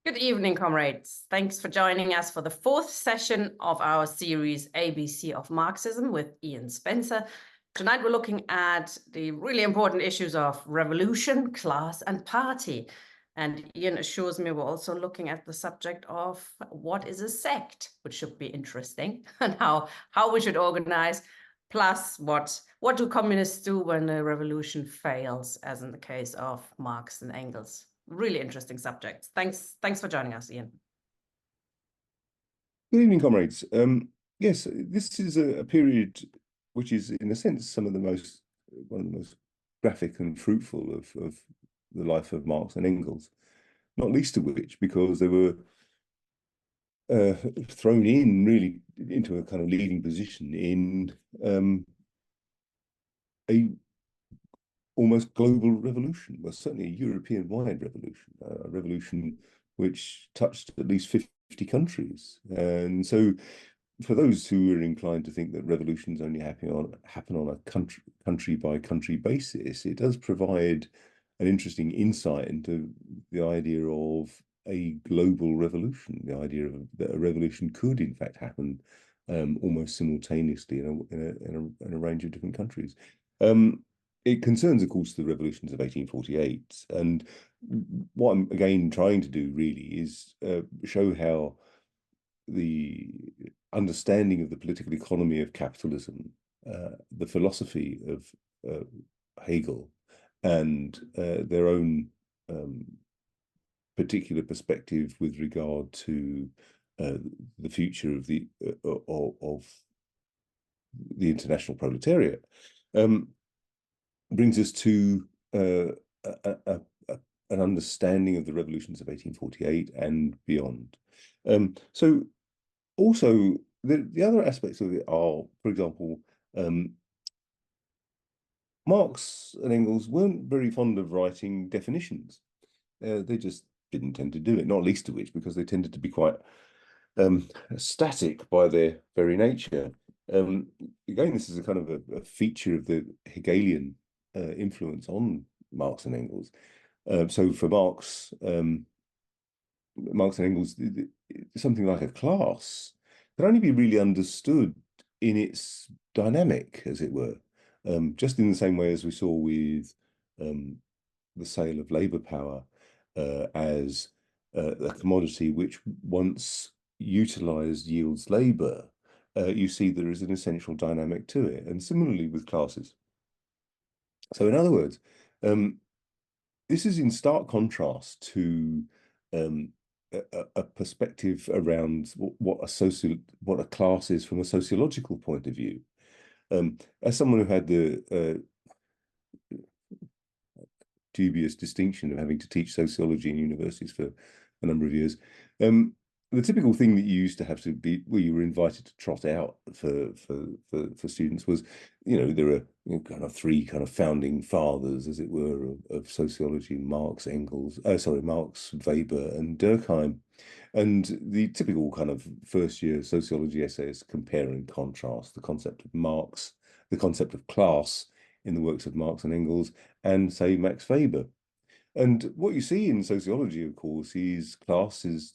Good evening, comrades. Thanks for joining us for the fourth session of our series ABC of Marxism with Ian Spencer. Tonight we're looking at the really important issues of revolution, class, and party. And Ian assures me we're also looking at the subject of what is a sect, which should be interesting, and how we should organize, plus what do communists do when a revolution fails, as in the case of Marx and Engels. Really interesting subjects. Thanks for joining us, Ian. Good evening, comrades. Yes, this is a period which is, in a sense, one of the most graphic and fruitful of the life of Marx and Engels, not least of which because they were thrown in really into a kind of leading position in a almost global revolution, well, certainly a European-wide revolution, a revolution which touched at least 50 countries. And so for those who are inclined to think that revolutions only happen on a country-by-country basis, it does provide an interesting insight into the idea of a global revolution, the idea that a revolution could, in fact, happen almost simultaneously in a range of different countries. It concerns, of course, the revolutions of 1848. And what I'm, again, trying to do really is show how the understanding of the political economy of capitalism, the philosophy of Hegel, and their own particular perspective with regard to the future of the international proletariat, brings us to an understanding of the revolutions of 1848 and beyond. So also the other aspects of it are, for example, Marx and Engels weren't very fond of writing definitions. They just didn't tend to do it, not least of which because they tended to be quite static by their very nature. Again, this is a kind of a feature of the Hegelian influence on Marx and Engels. So for Marx and Engels, something like a class can only be really understood in its dynamic, as it were, just in the same way as we saw with the sale of labor power as a commodity which, once utilized, yields labor. You see there is an essential dynamic to it, and similarly with classes. So in other words, this is in stark contrast to a perspective around what a class is from a sociological point of view. As someone who had the dubious distinction of having to teach sociology in universities for a number of years, the typical thing that you used to have to be, well, you were invited to trot out for students was, there are kind of three kind of founding fathers, as it were, of sociology: Marx, Marx, Weber, and Durkheim. And the typical kind of first-year sociology essays compare and contrast the concept of Marx, the concept of class in the works of Marx and Engels, and, say, Max Weber. And what you see in sociology, of course, is class is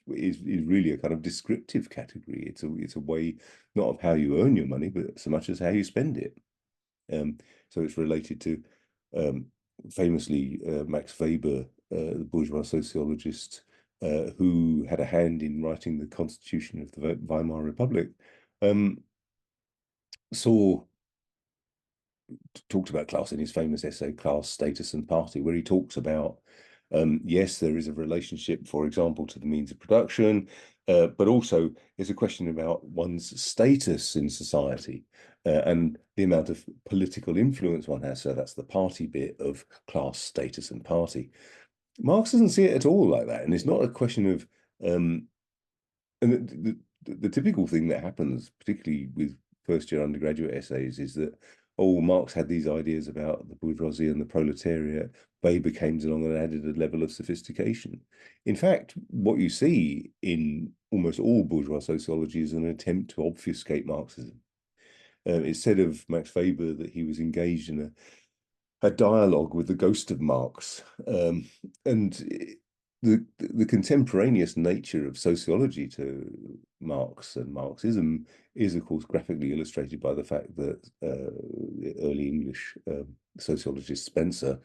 really a kind of descriptive category. It's a way not of how you earn your money, but so much as how you spend it. So it's related to famously Max Weber, the bourgeois sociologist who had a hand in writing the Constitution of the Weimar Republic, talked about class in his famous essay, Class, Status and Party, where he talks about, yes, there is a relationship, for example, to the means of production, but also it's a question about one's status in society and the amount of political influence one has. So that's the party bit of class, status and party. Marx doesn't see it at all like that. And it's not a question of, and the typical thing that happens, particularly with first-year undergraduate essays, is that, oh, Marx had these ideas about the bourgeoisie and the proletariat. Weber came along and added a level of sophistication. In fact, what you see in almost all bourgeois sociology is an attempt to obfuscate Marxism. It's said of Max Weber that he was engaged in a dialogue with the ghost of Marx. And the contemporaneous nature of sociology to Marx and Marxism is, of course, graphically illustrated by the fact that the early English sociologist Spencer,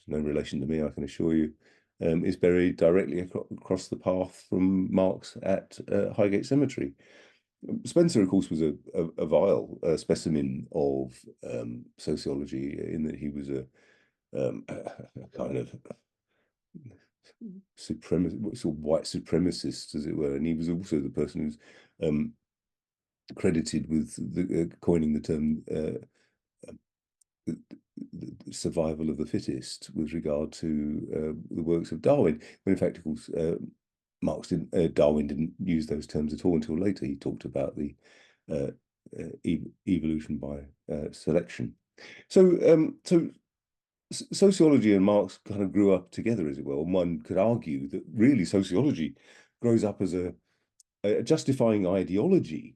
no relation to me, I can assure you, is buried directly across the path from Marx at Highgate Cemetery. Spencer, of course, was a vile specimen of sociology in that he was a kind of sort of white supremacist, as it were, and he was also the person who's credited with coining the term the survival of the fittest with regard to the works of Darwin. When in fact, of course, Darwin didn't use those terms at all until later. He talked about the evolution by selection. So sociology and Marx kind of grew up together, as it were. And one could argue that really sociology grows up as a justifying ideology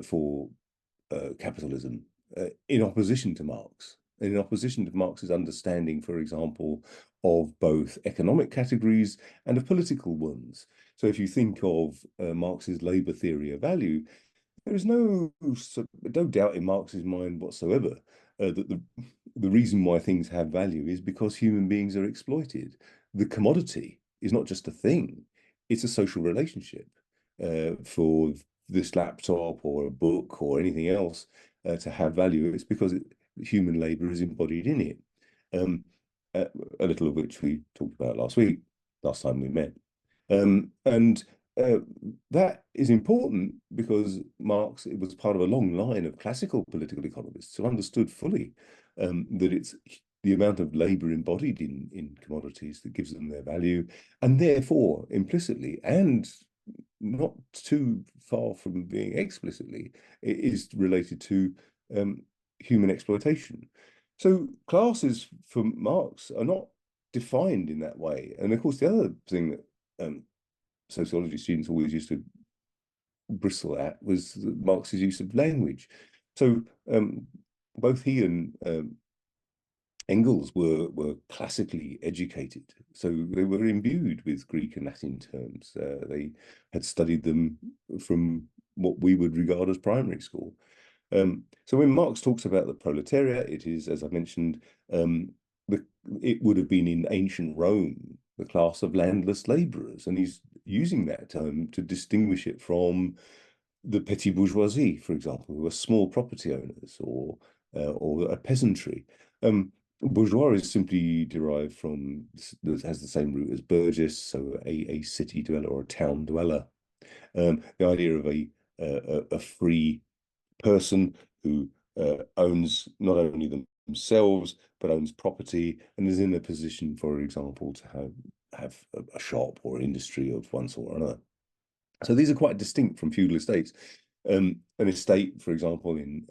for capitalism in opposition to Marx, and in opposition to Marx's understanding, for example, of both economic categories and of political ones. So if you think of Marx's labor theory of value, there is no doubt in Marx's mind whatsoever that the reason why things have value is because human beings are exploited. The commodity is not just a thing, it's a social relationship. For this laptop or a book or anything else to have value, it's because human labor is embodied in it. A little of which we talked about last time we met. And that is important because Marx, it was part of a long line of classical political economists who understood fully that it's the amount of labor embodied in commodities that gives them their value, and therefore implicitly and not too far from being explicitly, it is related to human exploitation. So classes for Marx are not defined in that way. And of course, the other thing that sociology students always used to bristle at was Marx's use of language. So both he and Engels were classically educated, so they were imbued with Greek and Latin terms. They had studied them from what we would regard as primary school. So when Marx talks about the proletariat, it is, as I mentioned, it would have been in ancient Rome, the class of landless laborers, and he's using that term to distinguish it from the petty bourgeoisie, for example, who are small property owners or a peasantry. Bourgeois is simply derived from, has the same root as burgess, so a city dweller or a town dweller. The idea of a free person who owns not only themselves but owns property and is in a position, for example, to have a shop or industry of one sort or another. So these are quite distinct from feudal estates. An estate, for example, in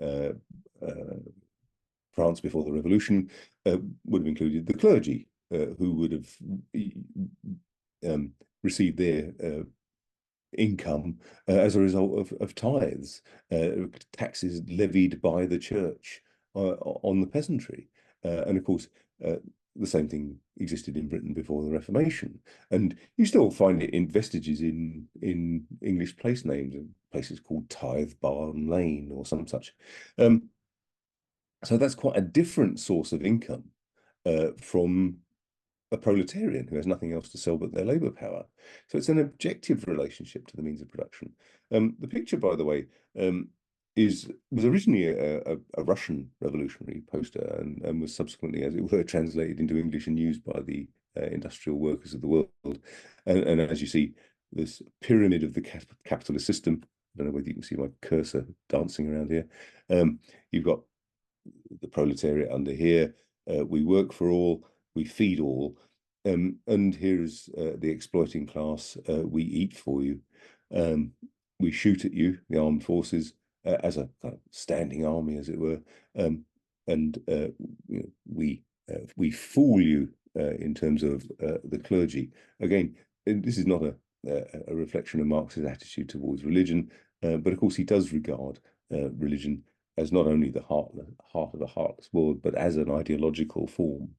France before the Revolution would have included the clergy, who would have received their income as a result of tithes, taxes levied by the church on the peasantry. And of course, the same thing existed in Britain before the Reformation. And you still find it in vestiges in English place names, and places called Tithe Barn Lane or some such. So that's quite a different source of income from a proletarian who has nothing else to sell but their labor power. So it's an objective relationship to the means of production. The picture, by the way, was originally a Russian revolutionary poster and was subsequently, as it were, translated into English and used by the industrial workers of the world. And as you see, this pyramid of the capitalist system, I don't know whether you can see my cursor dancing around here. You've got the proletariat under here. We work for all, we feed all, and here's the exploiting class. We eat for you. We shoot at you, the armed forces, as a kind of standing army, as it were, and you know, we fool you in terms of the clergy. Again, this is not a reflection of Marx's attitude towards religion, but of course he does regard religion as not only the heart of the heartless world, but as an ideological form.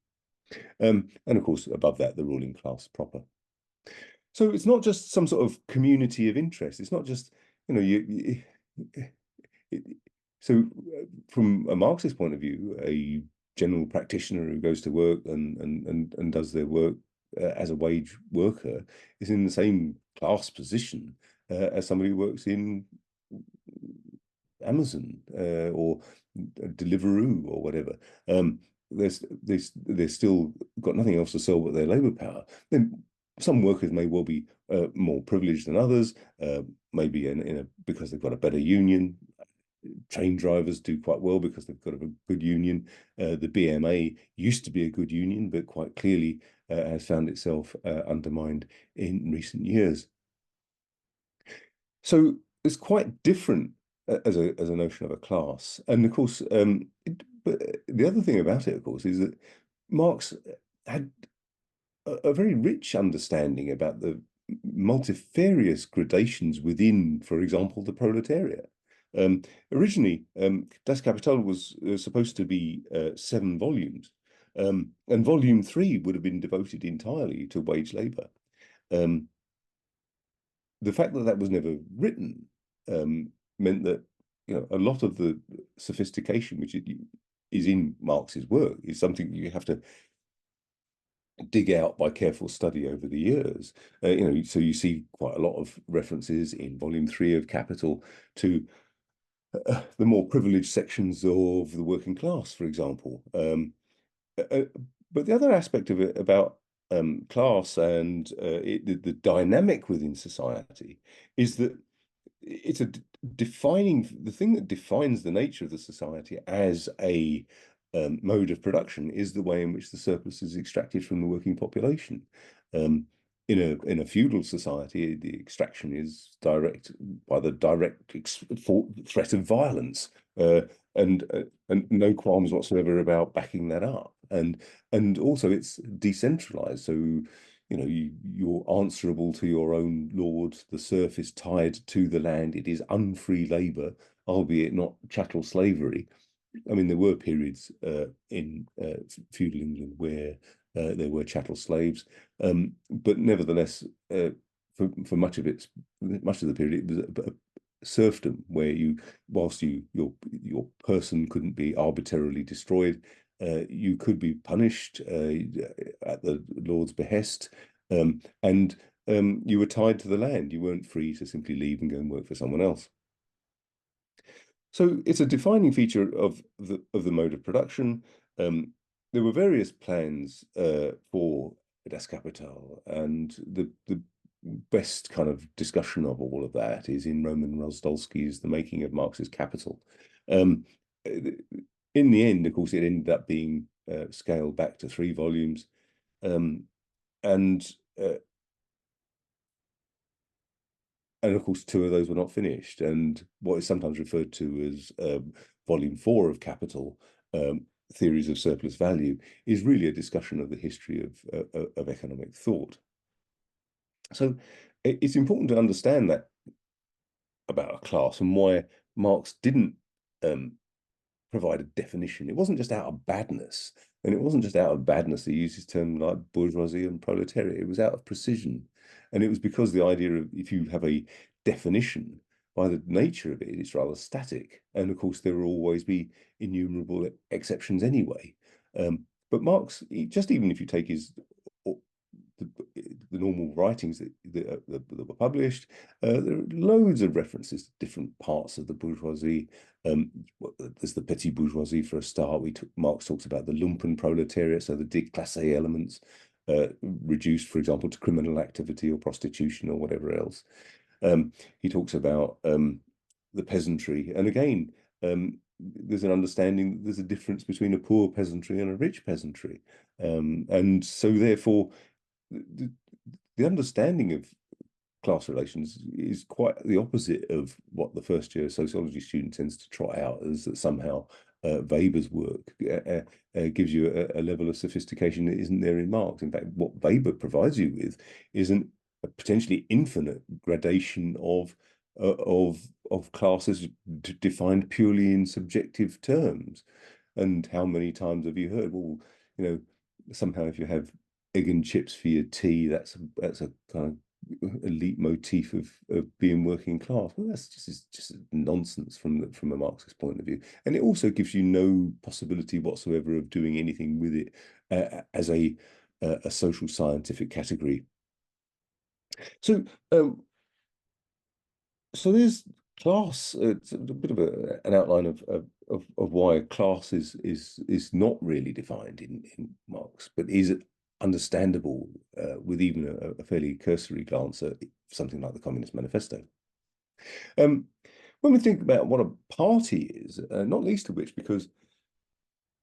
And of course, above that, the ruling class proper. So it's not just some sort of community of interest. It's not just, you know, it, so from a Marxist point of view, a general practitioner who goes to work and does their work as a wage worker is in the same class position as somebody who works in Amazon or Deliveroo or whatever. They're still got nothing else to sell but their labour power. Then some workers may well be more privileged than others, maybe because they've got a better union. Train drivers do quite well because they've got a good union. The BMA used to be a good union, but quite clearly has found itself undermined in recent years. So it's quite different as a notion of a class. And of course, but the other thing about it, of course, is that Marx had a very rich understanding about the multifarious gradations within, for example, the proletariat. Originally, Das Kapital was supposed to be 7 volumes, and volume 3 would have been devoted entirely to wage labour. The fact that that was never written meant that, you know, a lot of the sophistication which is in Marx's work is something that you have to dig out by careful study over the years. You know, so you see quite a lot of references in volume 3 of Capital to the more privileged sections of the working class, for example. But the other aspect of it about class and the dynamic within society is that it's the thing that defines the nature of the society as a mode of production is the way in which the surplus is extracted from the working population. In a feudal society, the extraction is direct by the direct threat of violence, and no qualms whatsoever about backing that up. And also it's decentralized, so you know you're answerable to your own lord. The serf is tied to the land. It is unfree labor, albeit not chattel slavery. I mean, there were periods in feudal England where there were chattel slaves, but nevertheless, for much of the period, it was a serfdom where whilst your person couldn't be arbitrarily destroyed, you could be punished at the lord's behest, and you were tied to the land. You weren't free to simply leave and go and work for someone else. So it's a defining feature of the mode of production. There were various plans for Das Kapital, and the best kind of discussion of all of that is in Roman Rozdolsky's The Making of Marx's Capital. In the end, of course, it ended up being scaled back to 3 volumes, and of course, 2 of those were not finished. And what is sometimes referred to as volume 4 of Capital, Theories of Surplus Value, is really a discussion of the history of economic thought. So it's important to understand that about a class and why Marx didn't provide a definition. It wasn't just out of badness. And it wasn't just out of badness. He used his term like bourgeoisie and proletariat. It was out of precision. And it was because the idea of if you have a definition, by the nature of it, it's rather static. And of course, there will always be innumerable exceptions anyway. But Marx, just even if you take his the normal writings that were published, there are loads of references to different parts of the bourgeoisie. There's the petit bourgeoisie for a start. Marx talks about the lumpen proletariat, so the déclassé elements, reduced, for example, to criminal activity or prostitution or whatever else. He talks about the peasantry, and again, there's an understanding that there's a difference between a poor peasantry and a rich peasantry, and so therefore the understanding of class relations is quite the opposite of what the first year sociology student tends to trot out as that somehow Weber's work gives you a level of sophistication that isn't there in Marx. In fact, what Weber provides you with is a potentially infinite gradation of classes defined purely in subjective terms. And how many times have you heard, well, you know, somehow if you have egg and chips for your tea, that's a kind of elite motif of being working class. Well, that's just nonsense from a Marxist point of view, and it also gives you no possibility whatsoever of doing anything with it as a social scientific category. So so there's class. It's a bit of an outline of why class is not really defined in Marx, but is understandable with even a fairly cursory glance at something like the Communist Manifesto. When we think about what a party is, not least of which because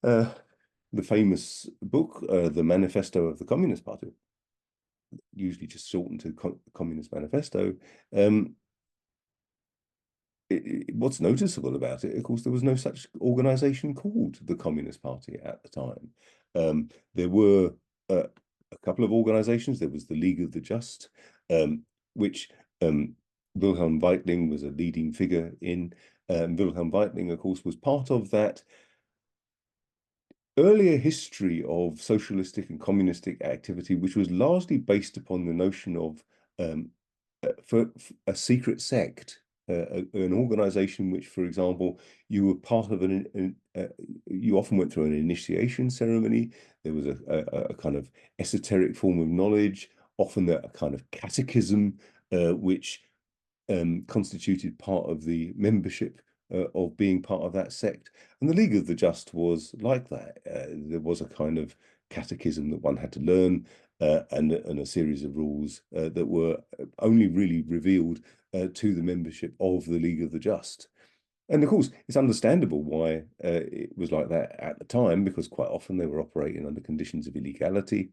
the famous book, the Manifesto of the Communist Party, usually just shortened to Communist Manifesto. What's noticeable about it, of course, there was no such organization called the Communist Party at the time. There were a couple of organizations. There was the League of the Just, which Wilhelm Weitling was a leading figure in. Wilhelm Weitling, of course, was part of that earlier history of socialistic and communistic activity, which was largely based upon the notion of for a secret sect. An organization which, for example, you were part of you often went through an initiation ceremony. There was a kind of esoteric form of knowledge, often a kind of catechism, which constituted part of the membership of being part of that sect. And the League of the Just was like that. There was a kind of catechism that one had to learn, and a series of rules that were only really revealed to the membership of the League of the Just. And of course, it's understandable why it was like that at the time, because quite often they were operating under conditions of illegality.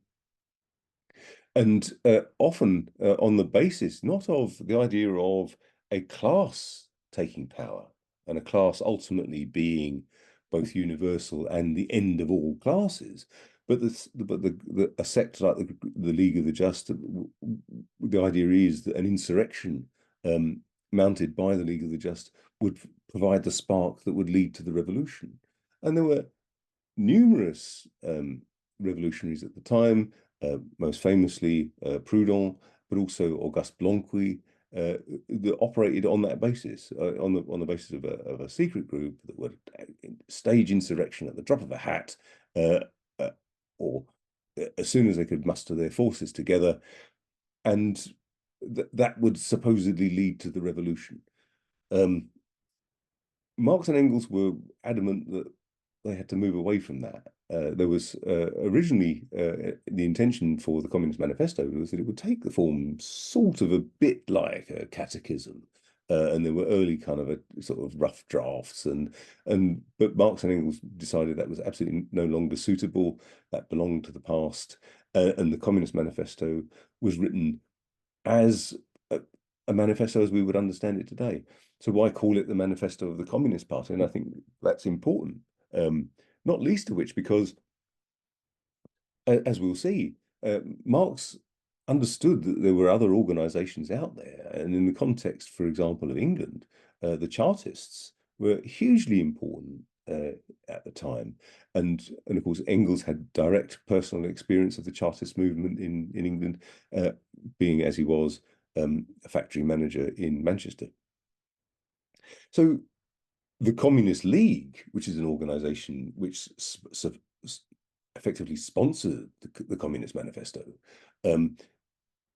And often on the basis not of the idea of a class taking power and a class ultimately being both universal and the end of all classes, but a sect like the League of the Just, the idea is that an insurrection mounted by the League of the Just would provide the spark that would lead to the revolution. And there were numerous revolutionaries at the time, most famously Proudhon, but also Auguste Blanqui, that operated on that basis, on the basis of a secret group that would stage insurrection at the drop of a hat, or as soon as they could muster their forces together, and that would supposedly lead to the revolution. Marx and Engels were adamant that they had to move away from that. There was originally the intention for the Communist Manifesto was that it would take the form sort of a bit like a catechism, and there were early kind of a sort of rough drafts, but Marx and Engels decided that was absolutely no longer suitable. That belonged to the past, and the Communist Manifesto was written as a manifesto as we would understand it today. So why call it the Manifesto of the Communist Party? And I think that's important. Not least of which because, as we'll see, Marx understood that there were other organizations out there. And in the context, for example, of England, the Chartists were hugely important at the time. And of course, Engels had direct personal experience of the Chartist movement in England, being as he was a factory manager in Manchester. So the Communist League, which is an organization which effectively sponsored the Communist Manifesto,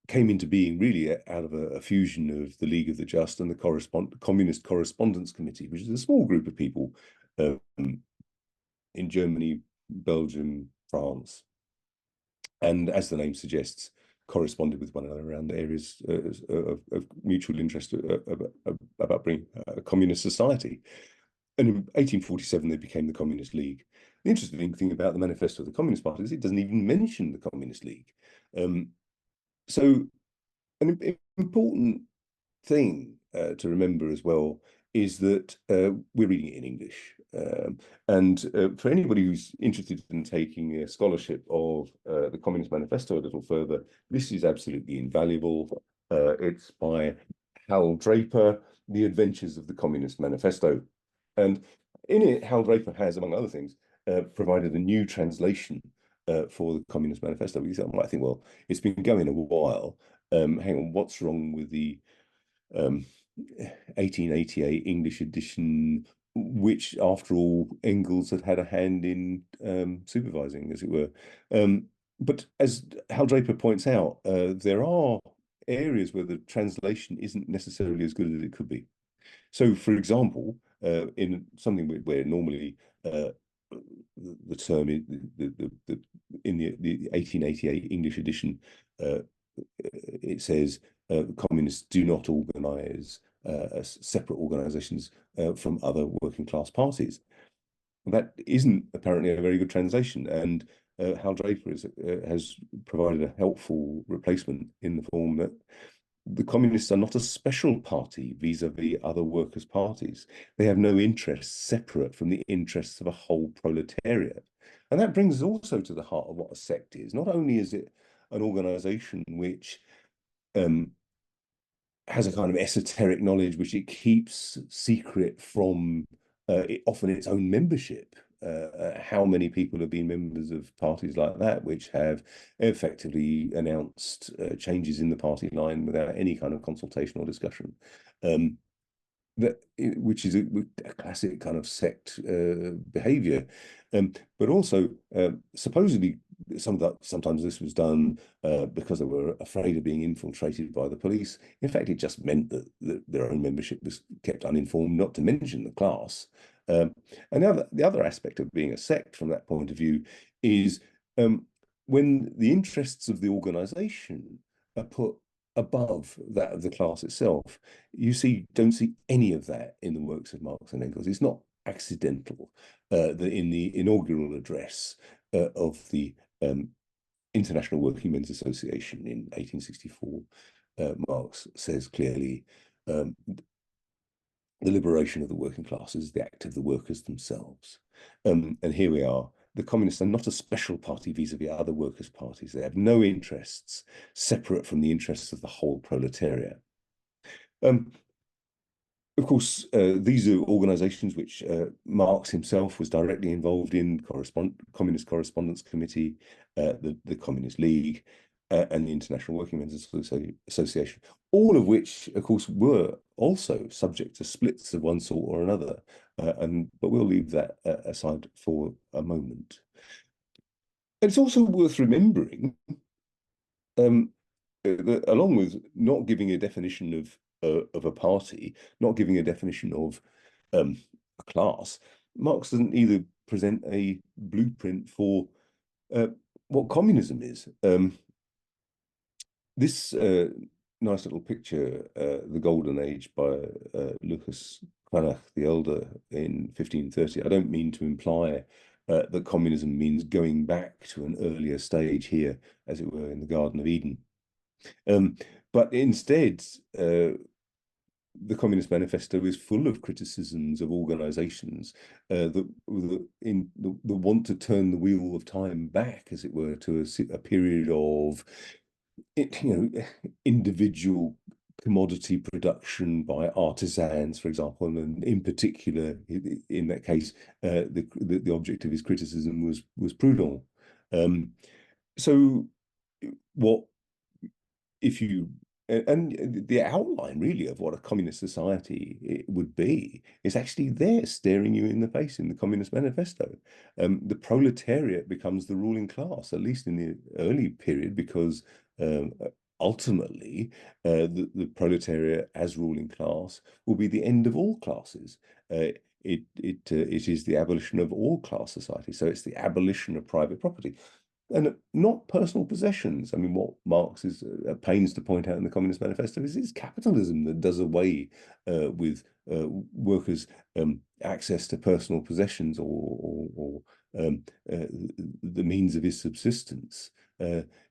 came into being really out of a fusion of the League of the Just and the Communist Correspondence Committee, which is a small group of people in Germany, Belgium, France, and as the name suggests, corresponded with one another around areas of mutual interest about bringing a communist society. And in 1847, they became the Communist League. The interesting thing about the Manifesto of the Communist Party is it doesn't even mention the Communist League. So an important thing to remember as well is that we're reading it in English. And for anybody who's interested in taking a scholarship of the Communist Manifesto a little further, this is absolutely invaluable. It's by Hal Draper, The Adventures of the Communist Manifesto. And in it, Hal Draper has, among other things, provided a new translation for the Communist Manifesto. I think, well, it's been going a while, hang on, what's wrong with the 1888 English edition, which, after all, Engels had a hand in supervising, as it were. But as Hal Draper points out, there are areas where the translation isn't necessarily as good as it could be. So, for example, in something where normally the term is in the 1888 English edition, it says communists do not organize separate organizations from other working class parties. That isn't apparently a very good translation, and Hal Draper has provided a helpful replacement in the form that the communists are not a special party vis-a-vis other workers' parties. They have no interests separate from the interests of a whole proletariat. And that brings us also to the heart of what a sect is. Not only is it an organization which has a kind of esoteric knowledge which it keeps secret from often its own membership. How many people have been members of parties like that, which have effectively announced changes in the party line without any kind of consultation or discussion? Which is a classic kind of sect behavior. But also, supposedly, sometimes this was done because they were afraid of being infiltrated by the police. In fact, it just meant that their own membership was kept uninformed, not to mention the class. And now the other aspect of being a sect from that point of view is when the interests of the organization are put above that of the class itself, you don't see any of that in the works of Marx and Engels. It's not accidental that in the inaugural address of the International Working Men's Association in 1864, Marx says clearly, the liberation of the working classes is the act of the workers themselves. And here we are. The communists are not a special party vis-a-vis other workers' parties. They have no interests separate from the interests of the whole proletariat. Of course, these are organizations which Marx himself was directly involved in: Communist Correspondence Committee, the Communist League, and the International Working Men's Association, all of which, of course, were also subject to splits of one sort or another. But we'll leave that aside for a moment. It's also worth remembering that, along with not giving a definition of a party, not giving a definition of a class, Marx doesn't either present a blueprint for what communism is. This nice little picture, The Golden Age by Lucas Cranach the Elder in 1530. I don't mean to imply that communism means going back to an earlier stage here, as it were, in the Garden of Eden. But instead, the Communist Manifesto is full of criticisms of organizations that want to turn the wheel of time back, as it were, to a period of individual commodity production by artisans, for example, and in particular, in that case, the object of his criticism was Proudhon. So, what if you and the outline really of what a communist society it would be is actually there, staring you in the face in the Communist Manifesto. The proletariat becomes the ruling class, at least in the early period, because ultimately the proletariat as ruling class will be the end of all classes. It is the abolition of all class society. So it's the abolition of private property. And not personal possessions. I mean, what Marx is at pains to point out in the Communist Manifesto is it's capitalism that does away with workers' access to personal possessions or the means of his subsistence.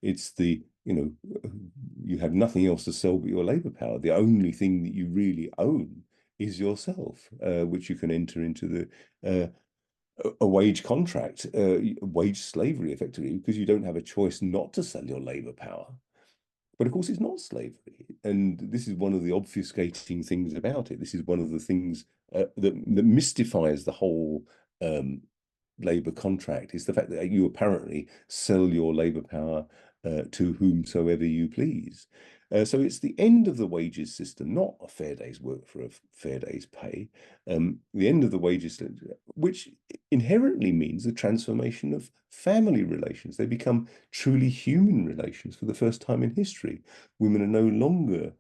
It's you have nothing else to sell but your labor power. The only thing that you really own is yourself, which you can enter into a wage contract, wage slavery, effectively, because you don't have a choice not to sell your labor power. But of course, it's not slavery. And this is one of the obfuscating things about it. This is one of the things that mystifies the whole labor contract, is the fact that you apparently sell your labor power to whomsoever you please. So it's the end of the wages system, not a fair day's work for a fair day's pay. The end of the wages system, which inherently means the transformation of family relations. They become truly human relations for the first time in history. Women are no longer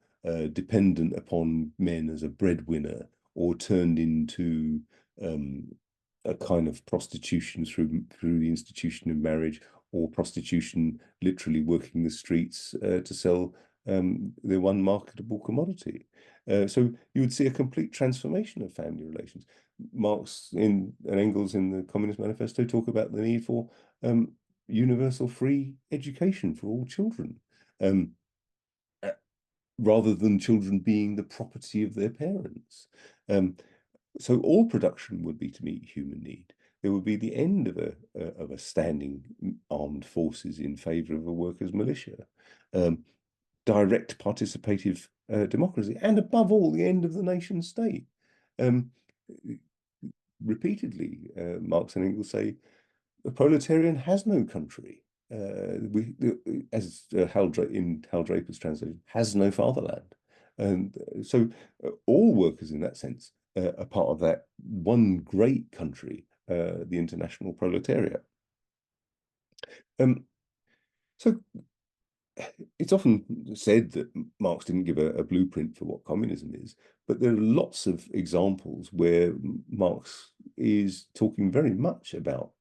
dependent upon men as a breadwinner or turned into a kind of prostitution through the institution of marriage, or prostitution literally working the streets to sell their one marketable commodity. So you would see a complete transformation of family relations. Marx and Engels in the Communist Manifesto talk about the need for universal free education for all children, um, rather than children being the property of their parents. So all production would be to meet human need. There would be the end of a standing armed forces in favour of a workers' militia, direct participative democracy, and above all, the end of the nation state. Repeatedly, Marx and Engels say the proletarian has no country. As Hal Draper's translation, has no fatherland. And so all workers in that sense are part of that one great country, the international proletariat. So it's often said that Marx didn't give a blueprint for what communism is, but there are lots of examples where Marx is talking very much about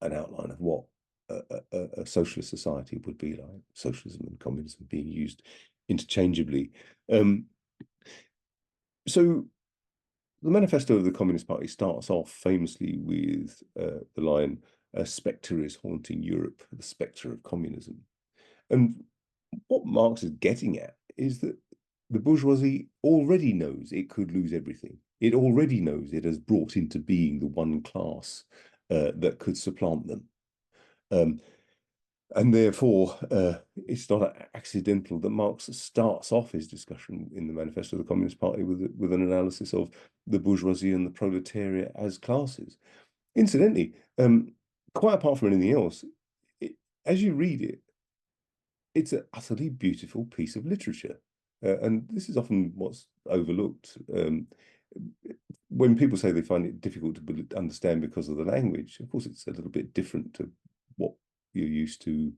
an outline of what a socialist society would be like, socialism and communism being used interchangeably. So the Manifesto of the Communist Party starts off famously with the line, "A spectre is haunting Europe, the spectre of communism." And what Marx is getting at is that the bourgeoisie already knows it could lose everything. It already knows it has brought into being the one class that could supplant them. And therefore, it's not accidental that Marx starts off his discussion in the Manifesto of the Communist Party with an analysis of the bourgeoisie and the proletariat as classes. Incidentally, quite apart from anything else, as you read it, it's an utterly beautiful piece of literature. And this is often what's overlooked. When people say they find it difficult to understand because of the language, of course, it's a little bit different to what you're used to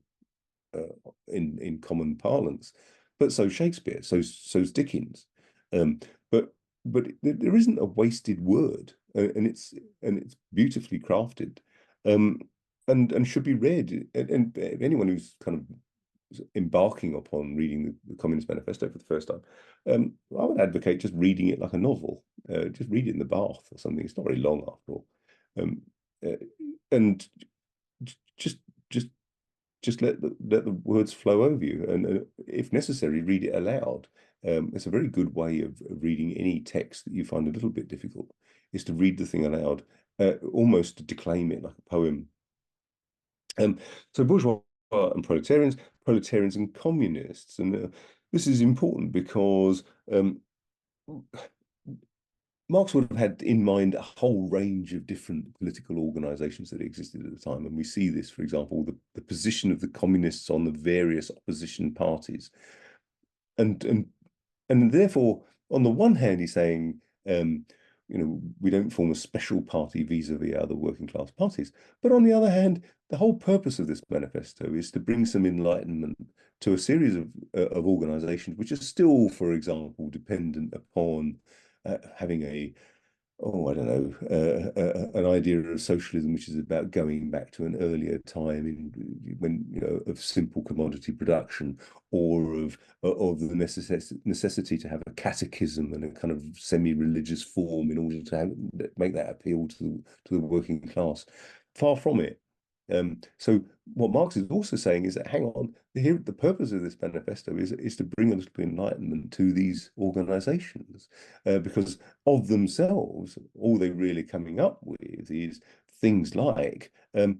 in common parlance. But so Shakespeare, so's Dickens. But there isn't a wasted word, and it's beautifully crafted, and should be read. And anyone who's kind of embarking upon reading the Communist Manifesto for the first time, I would advocate just reading it like a novel. Just read it in the bath or something. It's not very long after all, and just let the words flow over you, and if necessary, read it aloud. It's a very good way of reading any text that you find a little bit difficult, is to read the thing aloud, almost to declaim it like a poem. So bourgeois and proletarians and communists, and this is important because Marx would have had in mind a whole range of different political organizations that existed at the time. And we see this, for example, the position of the communists on the various opposition parties. And therefore, on the one hand, he's saying, we don't form a special party vis-a-vis other working class parties. But on the other hand, the whole purpose of this manifesto is to bring some enlightenment to a series of organizations which are still, for example, dependent upon having an idea of socialism which is about going back to an earlier time of simple commodity production, or of the necessity to have a catechism and a kind of semi-religious form in order to make that appeal to the working class. Far from it. So what Marx is also saying is that, hang on, here the purpose of this manifesto is to bring a little bit of enlightenment to these organizations, because of themselves, all they're really coming up with is things like the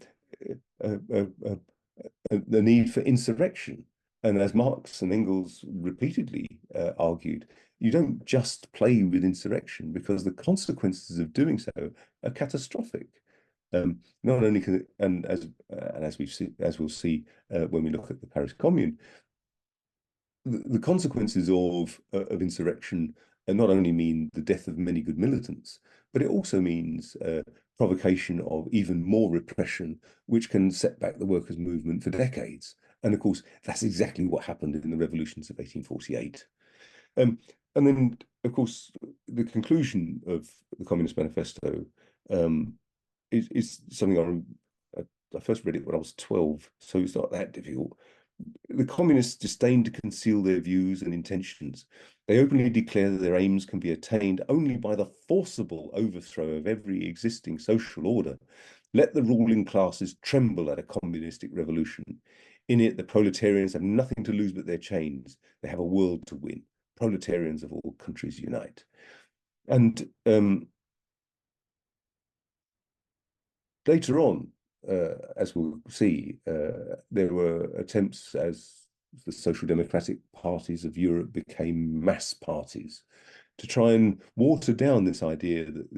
need for insurrection. And as Marx and Engels repeatedly argued, you don't just play with insurrection, because the consequences of doing so are catastrophic. Not only can and as we'll see when we look at the Paris Commune, the consequences of insurrection not only mean the death of many good militants, but it also means provocation of even more repression, which can set back the workers' movement for decades. And of course, that's exactly what happened in the revolutions of 1848. And then, of course, the conclusion of the Communist Manifesto is something I first read it when I was 12, so it's not that difficult. The communists disdain to conceal their views and intentions. They openly declare that their aims can be attained only by the forcible overthrow of every existing social order. Let the ruling classes tremble at a communistic revolution. In it, the proletarians have nothing to lose but their chains. They have a world to win. Proletarians of all countries unite. And later on, as we'll see, there were attempts as the social democratic parties of Europe became mass parties to try and water down this idea that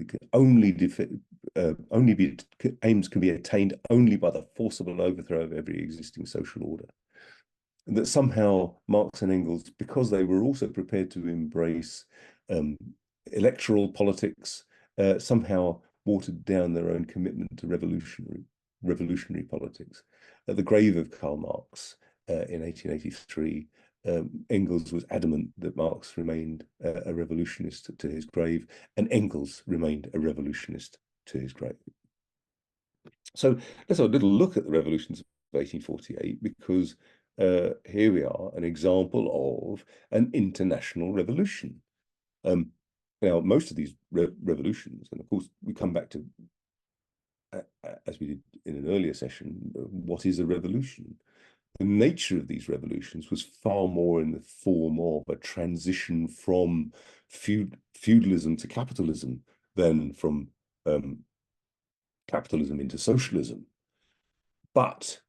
aims can be attained only by the forcible overthrow of every existing social order. And that somehow Marx and Engels, because they were also prepared to embrace electoral politics, somehow watered down their own commitment to revolutionary politics. At the grave of Karl Marx in 1883, Engels was adamant that Marx remained a revolutionist to his grave, and Engels remained a revolutionist to his grave. So let's have a little look at the revolutions of 1848, because here we are, an example of an international revolution. Now, most of these revolutions, and of course, we come back to, as we did in an earlier session, what is a revolution? The nature of these revolutions was far more in the form of a transition from feudalism to capitalism than from capitalism into socialism. But,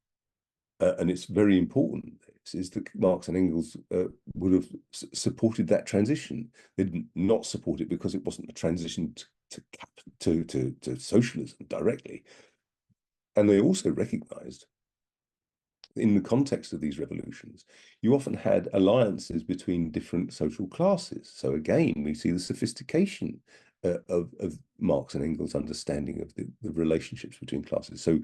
and it's very important, is that Marx and Engels would have supported that transition. They did not support it because it wasn't a transition to socialism directly. And they also recognized, in the context of these revolutions, you often had alliances between different social classes. So again, we see the sophistication of Marx and Engels' understanding of the relationships between classes. So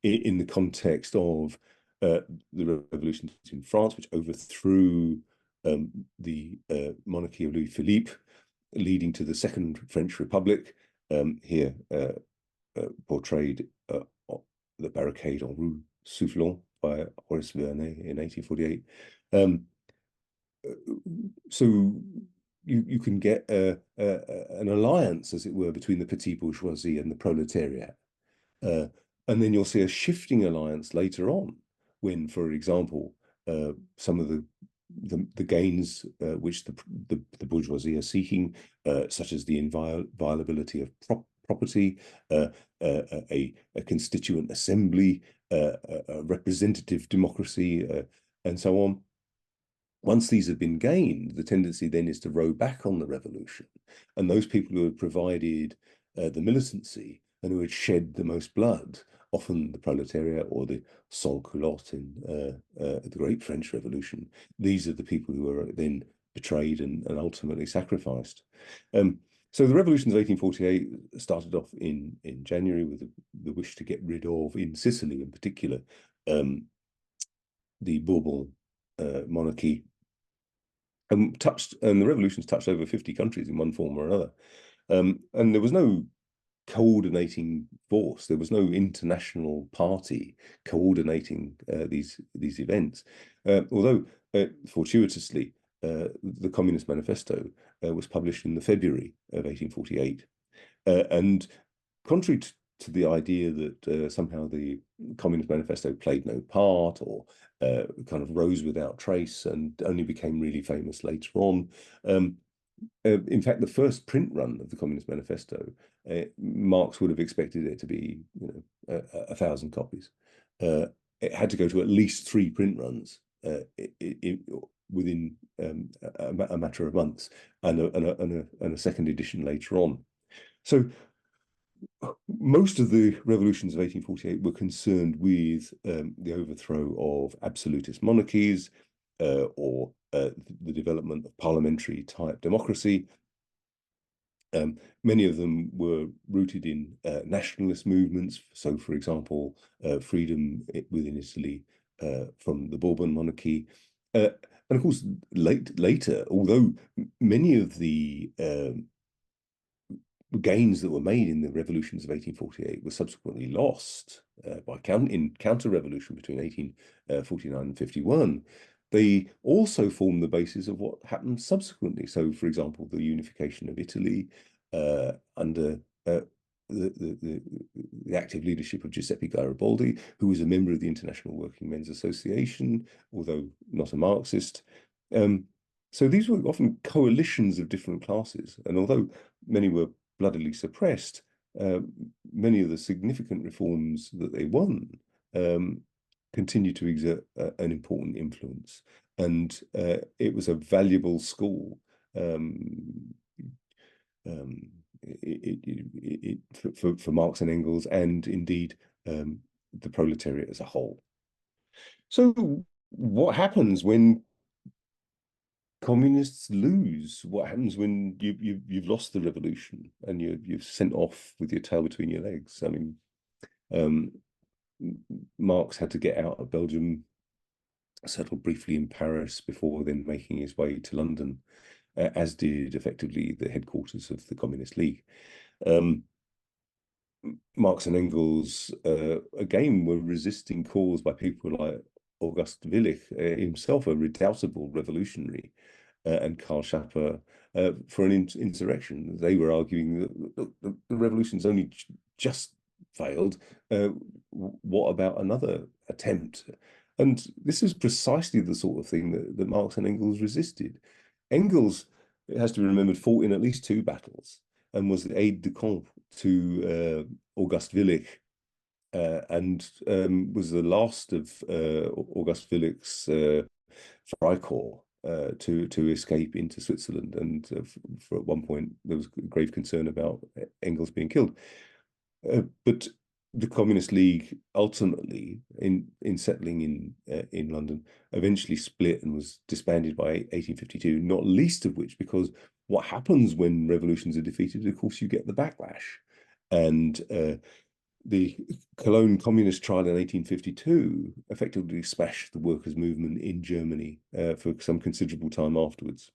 in the context of the revolutions in France, which overthrew the monarchy of Louis Philippe, leading to the Second French Republic, here portrayed the barricade en Rue Soufflon by Horace Vernet in 1848. So you can get an alliance, as it were, between the petit bourgeoisie and the proletariat. And then you'll see a shifting alliance later on when, for example, some of the gains which the bourgeoisie are seeking, such as the inviolability of property, a constituent assembly, a representative democracy, and so on. Once these have been gained, the tendency then is to row back on the revolution. And those people who had provided the militancy and who had shed the most blood, often the proletariat or the sans-culottes in the Great French Revolution, these are the people who were then betrayed and ultimately sacrificed. So the revolutions of 1848 started off in January with the wish to get rid of, in Sicily in particular, the Bourbon monarchy, and the revolutions touched over 50 countries in one form or another. And there was no coordinating force. There was no international party coordinating these events. Although fortuitously, the Communist Manifesto was published in the February of 1848, and contrary to the idea that somehow the Communist Manifesto played no part or kind of rose without trace and only became really famous later on. In fact, the first print run of the Communist Manifesto, Marx would have expected it to be, 1,000 copies. It had to go to at least 3 print runs within a matter of months, and a second edition later on. So most of the revolutions of 1848 were concerned with the overthrow of absolutist monarchies or the development of parliamentary type democracy. Many of them were rooted in nationalist movements. So, for example, freedom within Italy from the Bourbon monarchy. And of course, later, although many of the gains that were made in the revolutions of 1848 were subsequently lost in counter-revolution between 1849 and 51, they also form the basis of what happened subsequently. So, for example, the unification of Italy under the active leadership of Giuseppe Garibaldi, who was a member of the International Working Men's Association, although not a Marxist. So these were often coalitions of different classes, and although many were bloodily suppressed, many of the significant reforms that they won continue to exert an important influence, and it was a valuable school for Marx and Engels, and indeed the proletariat as a whole. So, what happens when communists lose? What happens when you've lost the revolution and you've sent off with your tail between your legs? I mean, Marx had to get out of Belgium, settled briefly in Paris before then making his way to London, as did effectively the headquarters of the Communist League. Marx and Engels, again, were resisting calls by people like August Willich, himself a redoubtable revolutionary, and Karl Schapper, for an insurrection. They were arguing that the revolution's only just failed. What about another attempt? And this is precisely the sort of thing that Marx and Engels resisted. Engels, it has to be remembered, fought in at least 2 battles and was the aide-de-camp to August Willich, and was the last of August Willich's Freikorps to escape into Switzerland. And for at one point, there was grave concern about Engels being killed. But the Communist League ultimately, in settling in London, eventually split and was disbanded by 1852, not least of which because what happens when revolutions are defeated, of course, you get the backlash. And the Cologne Communist trial in 1852 effectively smashed the workers' movement in Germany for some considerable time afterwards.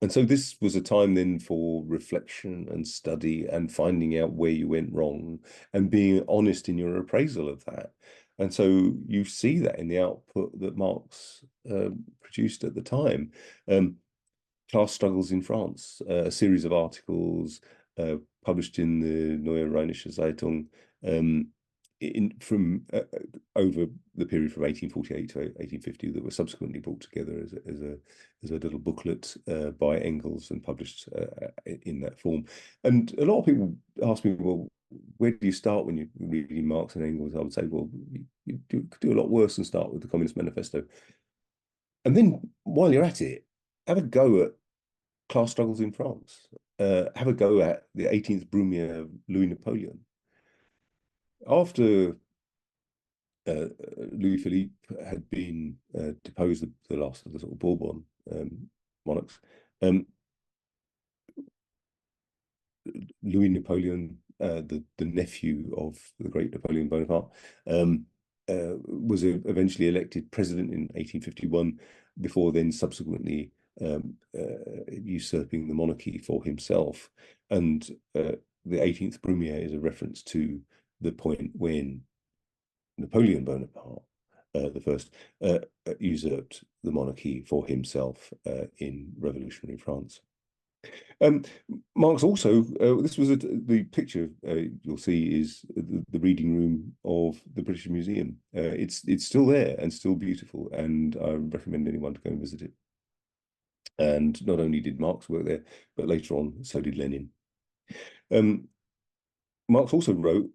And so this was a time then for reflection and study and finding out where you went wrong and being honest in your appraisal of that. And so you see that in the output that Marx produced at the time. Class Struggles in France, a series of articles published in the Neue Rheinische Zeitung from over the period from 1848 to 1850 that were subsequently brought together as a little booklet by Engels and published in that form. And a lot of people ask me, well, where do you start when you're reading Marx and Engels? I would say, well, you could do a lot worse than start with the Communist Manifesto. And then while you're at it, have a go at Class Struggles in France. Have a go at the 18th Brumaire of Louis Napoleon. After Louis Philippe had been deposed, the last of the sort of Bourbon monarchs, Louis Napoleon, the nephew of the great Napoleon Bonaparte, was eventually elected president in 1851, before then subsequently usurping the monarchy for himself. And the 18th Brumaire is a reference to the point when Napoleon Bonaparte, the first, usurped the monarchy for himself in revolutionary France. Marx also, this was the picture you'll see is the reading room of the British Museum. It's still there and still beautiful, and I recommend anyone to go and visit it. And not only did Marx work there, but later on, so did Lenin. Marx also wrote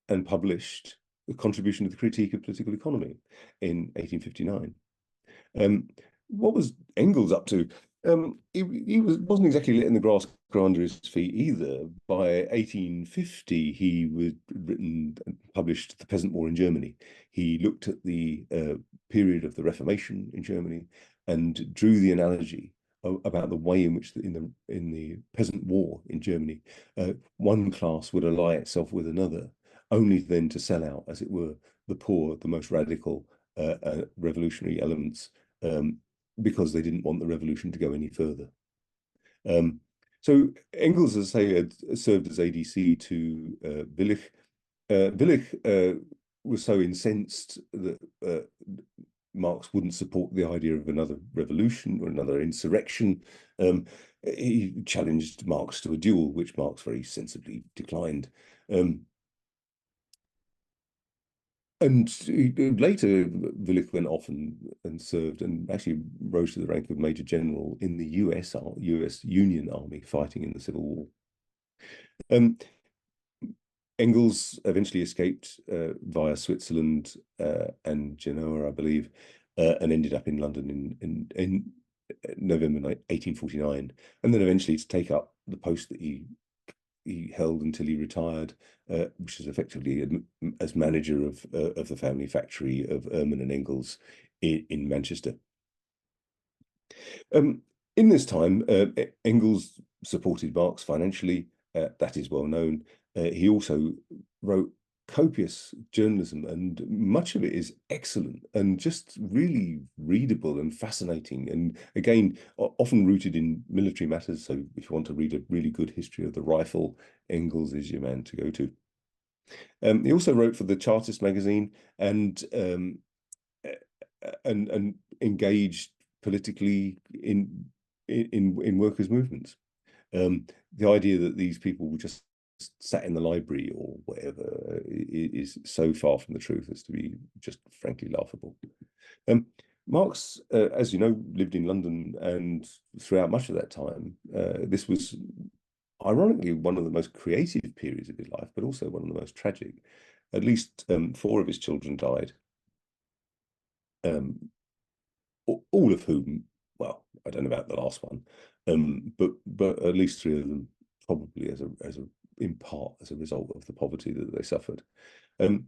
and published a contribution to the Critique of Political Economy in 1859. What was Engels up to Wasn't exactly letting the grass grow under his feet either. By 1850, he was written and published The Peasant War in Germany. He looked at the period of the Reformation in Germany and drew the analogy about the way in which in the peasant war in Germany, one class would ally itself with another, only then to sell out, as it were, the poor, the most radical revolutionary elements, because they didn't want the revolution to go any further. So Engels, as I say, had served as ADC to Willich. Willich was so incensed that Marx wouldn't support the idea of another revolution or another insurrection. He challenged Marx to a duel, which Marx very sensibly declined. And later, Willich went off and served and actually rose to the rank of Major General in the US Union Army fighting in the Civil War. Engels eventually escaped via Switzerland and Genoa, I believe, and ended up in London in November 1849, and then eventually to take up the post that he held until he retired, which is effectively as manager of the family factory of Ehrman and Engels in Manchester. In this time, Engels supported Marx financially. That is well known. He also wrote copious journalism, and much of it is excellent and just really readable and fascinating, and again often rooted in military matters. So if you want to read a really good history of the rifle, Engels is your man to go to. He also wrote for the Chartist magazine and engaged politically in workers' movements. The idea that these people were just sat in the library or whatever is so far from the truth as to be just frankly laughable. Marx, as you know, lived in London, and throughout much of that time, this was ironically one of the most creative periods of his life, but also one of the most tragic. At least 4 of his children died, all of whom, well, I don't know about the last one, but at least 3 of them probably in part as a result of the poverty that they suffered.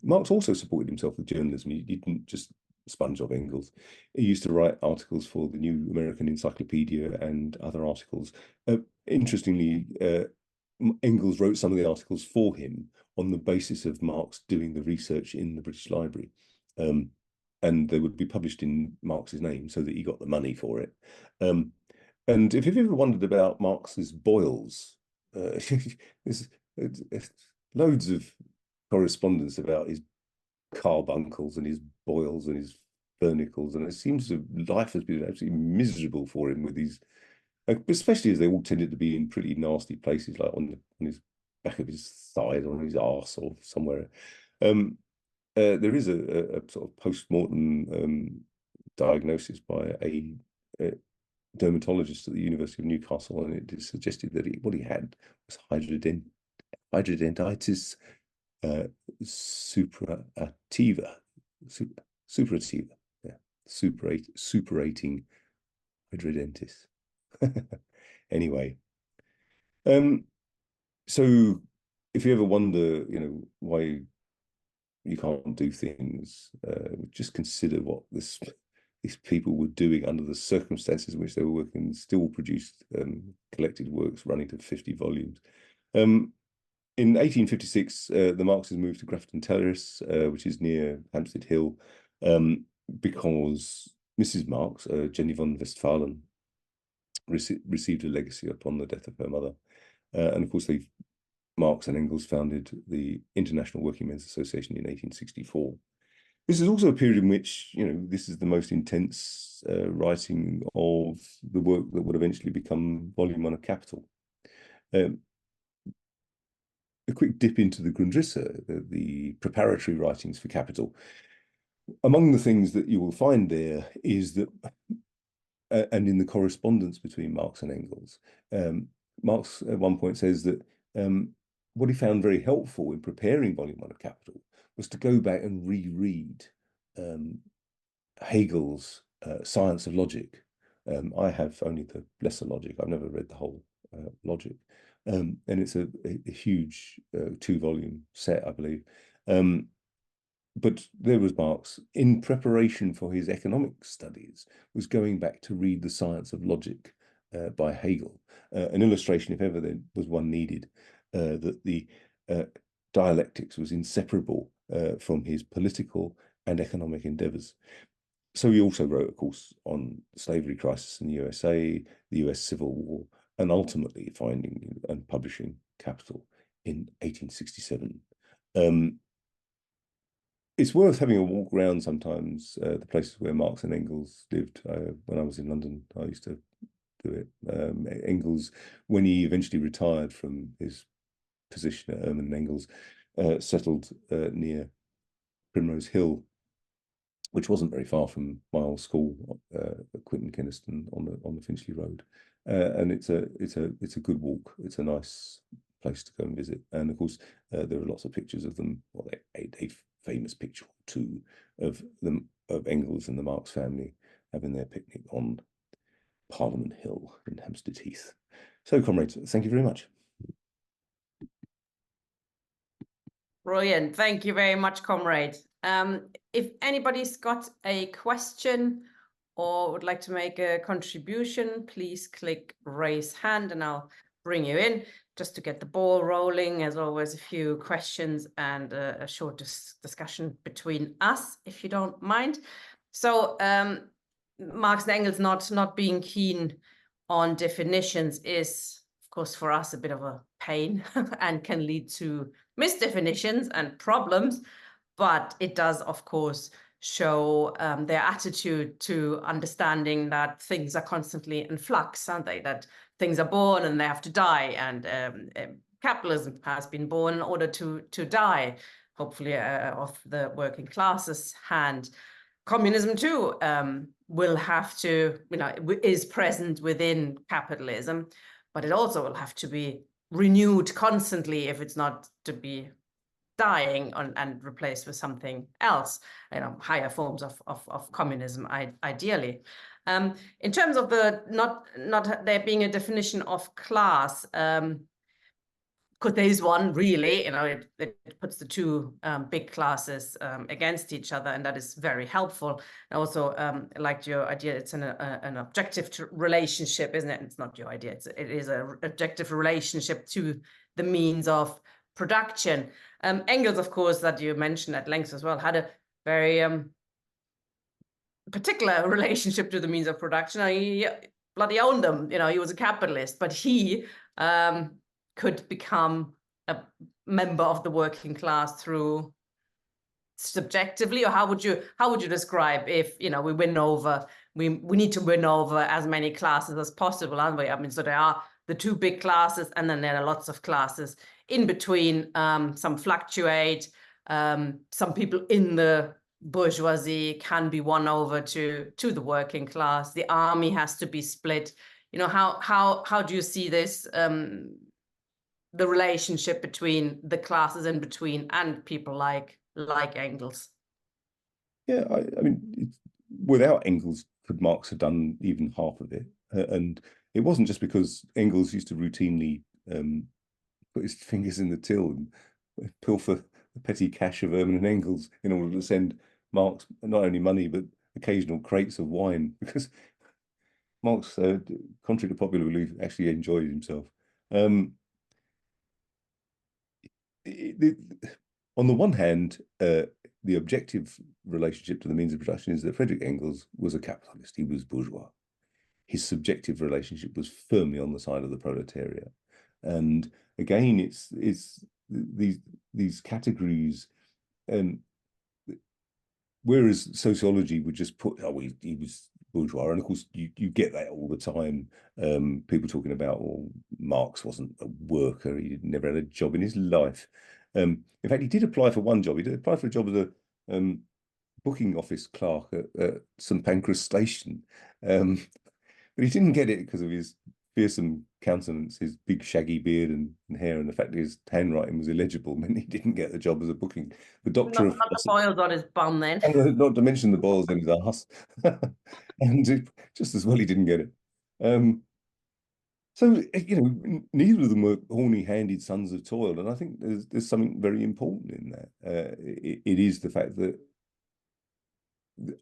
Marx also supported himself with journalism. He didn't just sponge off Engels. He used to write articles for the New American Encyclopedia and other articles. Interestingly, Engels wrote some of the articles for him on the basis of Marx doing the research in the British Library. And they would be published in Marx's name so that he got the money for it. And if you've ever wondered about Marx's boils, there's loads of correspondence about his carbuncles and his boils and his furnicles, and it seems life has been absolutely miserable for him with these, especially as they all tended to be in pretty nasty places, like on his back of his thighs or on his arse or somewhere. There is a sort of post-mortem diagnosis by a dermatologist at the University of Newcastle, and it is suggested that what he had was hydrodentitis suppurativa, yeah, suppurating hydrodentitis. Anyway, so if you ever wonder, why you can't do things, just consider what these people were doing under the circumstances in which they were working, still produced collected works running to 50 volumes. In 1856, the Marxes moved to Grafton Terrace, which is near Hampstead Hill, because Mrs. Marx, Jenny von Westphalen, received a legacy upon the death of her mother. And of course, Marx and Engels founded the International Working Men's Association in 1864. This is also a period in which, this is the most intense writing of the work that would eventually become Volume 1 of Capital. A quick dip into the Grundrisse, the preparatory writings for Capital. Among the things that you will find there is that, and in the correspondence between Marx and Engels, Marx at one point says that what he found very helpful in preparing Volume 1 of Capital was to go back and reread Hegel's Science of Logic, I have only the lesser logic. I've never read the whole logic. And it's a huge 2-volume set, I believe. But there was Marx, in preparation for his economic studies, was going back to read The Science of Logic by Hegel, an illustration, if ever there was one needed, that the dialectics was inseparable from his political and economic endeavors. So he also wrote, of course, on the slavery crisis in the USA, the US Civil War, and ultimately finding and publishing Capital in 1867. It's worth having a walk around sometimes, the places where Marx and Engels lived. When I was in London, I used to do it. Engels, when he eventually retired from his position at Ehrman and Engels, settled near Primrose Hill, which wasn't very far from my old school, Quinton Kynaston, on the Finchley Road. And it's a good walk. It's a nice place to go and visit. And of course, there are lots of pictures of them. Well, a famous picture or two of them, of Engels and the Marx family having their picnic on Parliament Hill in Hampstead Heath. So, comrades, thank you very much. Brilliant. Thank you very much, comrade. If anybody's got a question or would like to make a contribution, please click raise hand and I'll bring you in just to get the ball rolling. As always, a few questions and a short discussion between us, if you don't mind. So Marx and Engels not being keen on definitions is, of course, for us a bit of a pain and can lead to misdefinitions and problems, but it does, of course, show their attitude to understanding that things are constantly in flux, aren't they? That things are born and they have to die, and capitalism has been born in order to die, hopefully of the working classes' hand. Communism too will have to, is present within capitalism, but it also will have to be renewed constantly if it's not to be dying and replaced with something else, higher forms of communism, ideally. In terms of the not there being a definition of class, because there is one, really, it puts the two big classes against each other, and that is very helpful. I also liked your idea. It's an objective relationship, isn't it? It's not your idea. It is an objective relationship to the means of production. Engels, of course, that you mentioned at length as well, had a very particular relationship to the means of production. He bloody owned them. He was a capitalist, but he could become a member of the working class through subjectively, or how would you describe if we win over, we need to win over as many classes as possible, aren't we? I mean, so there are the two big classes, and then there are lots of classes in between. Some fluctuate. Some people in the bourgeoisie can be won over to the working class. The army has to be split. How do you see this? The relationship between the classes in between and people like Engels. Yeah, I mean, without Engels, could Marx have done even half of it? And it wasn't just because Engels used to routinely put his fingers in the till and pilfer the petty cash of Ehrman and Engels in order to send Marx not only money but occasional crates of wine, because Marx, contrary to popular belief, actually enjoyed himself. On the one hand, the objective relationship to the means of production is that Friedrich Engels was a capitalist. He was bourgeois. His subjective relationship was firmly on the side of the proletariat. And again, it's these categories. Whereas sociology would just put, he was bourgeois, and of course you get that all the time. People talking about, well, Marx wasn't a worker; he never had a job in his life. In fact, he did apply for one job. He did apply for a job as a booking office clerk at St Pancras Station, but he didn't get it because of his fearsome countenance, his big shaggy beard and hair, and the fact that his handwriting was illegible meant he didn't get the job as a booking. The doctor Not, of not the boils on his bum then. and not to mention the boils in his ass, just as well he didn't get it. So neither of them were horny-handed sons of toil, and I think there's something very important in that. It is the fact that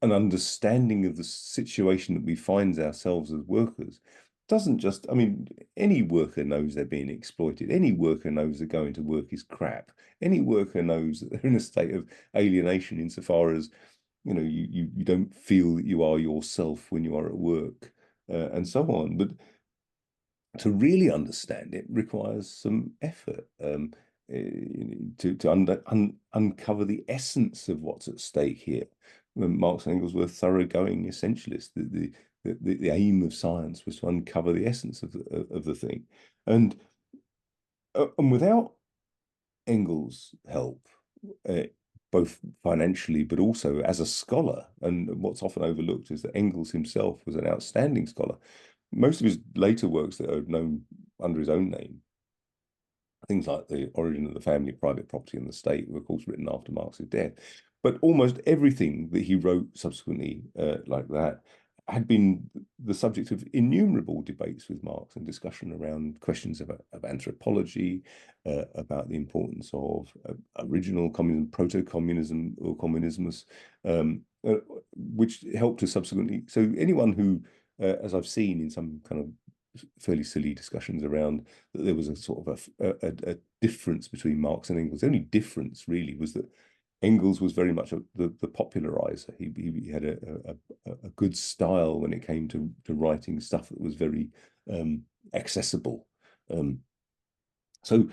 an understanding of the situation that we find ourselves as workers doesn't just, I mean, any worker knows they're being exploited. Any worker knows that going to work is crap. Any worker knows that they're in a state of alienation insofar as, you don't feel that you are yourself when you are at work, and so on. But to really understand it requires some effort, to uncover the essence of what's at stake here. Marx and Engels were thoroughgoing essentialists. The aim of science was to uncover the essence of the thing, and without Engels' help, both financially but also as a scholar, and what's often overlooked is that Engels himself was an outstanding scholar. Most of his later works that are known under his own name, things like The Origin of the Family, Private Property and the State, were of course written after Marx's death. But almost everything that he wrote subsequently, like that, had been the subject of innumerable debates with Marx and discussion around questions of anthropology, about the importance of original communism, proto-communism, or communismus, which helped to subsequently. So anyone who, as I've seen in some kind of fairly silly discussions around, that there was a sort of a difference between Marx and Engels. The only difference really was that Engels was very much the popularizer. He had a good style when it came to writing stuff that was very accessible. So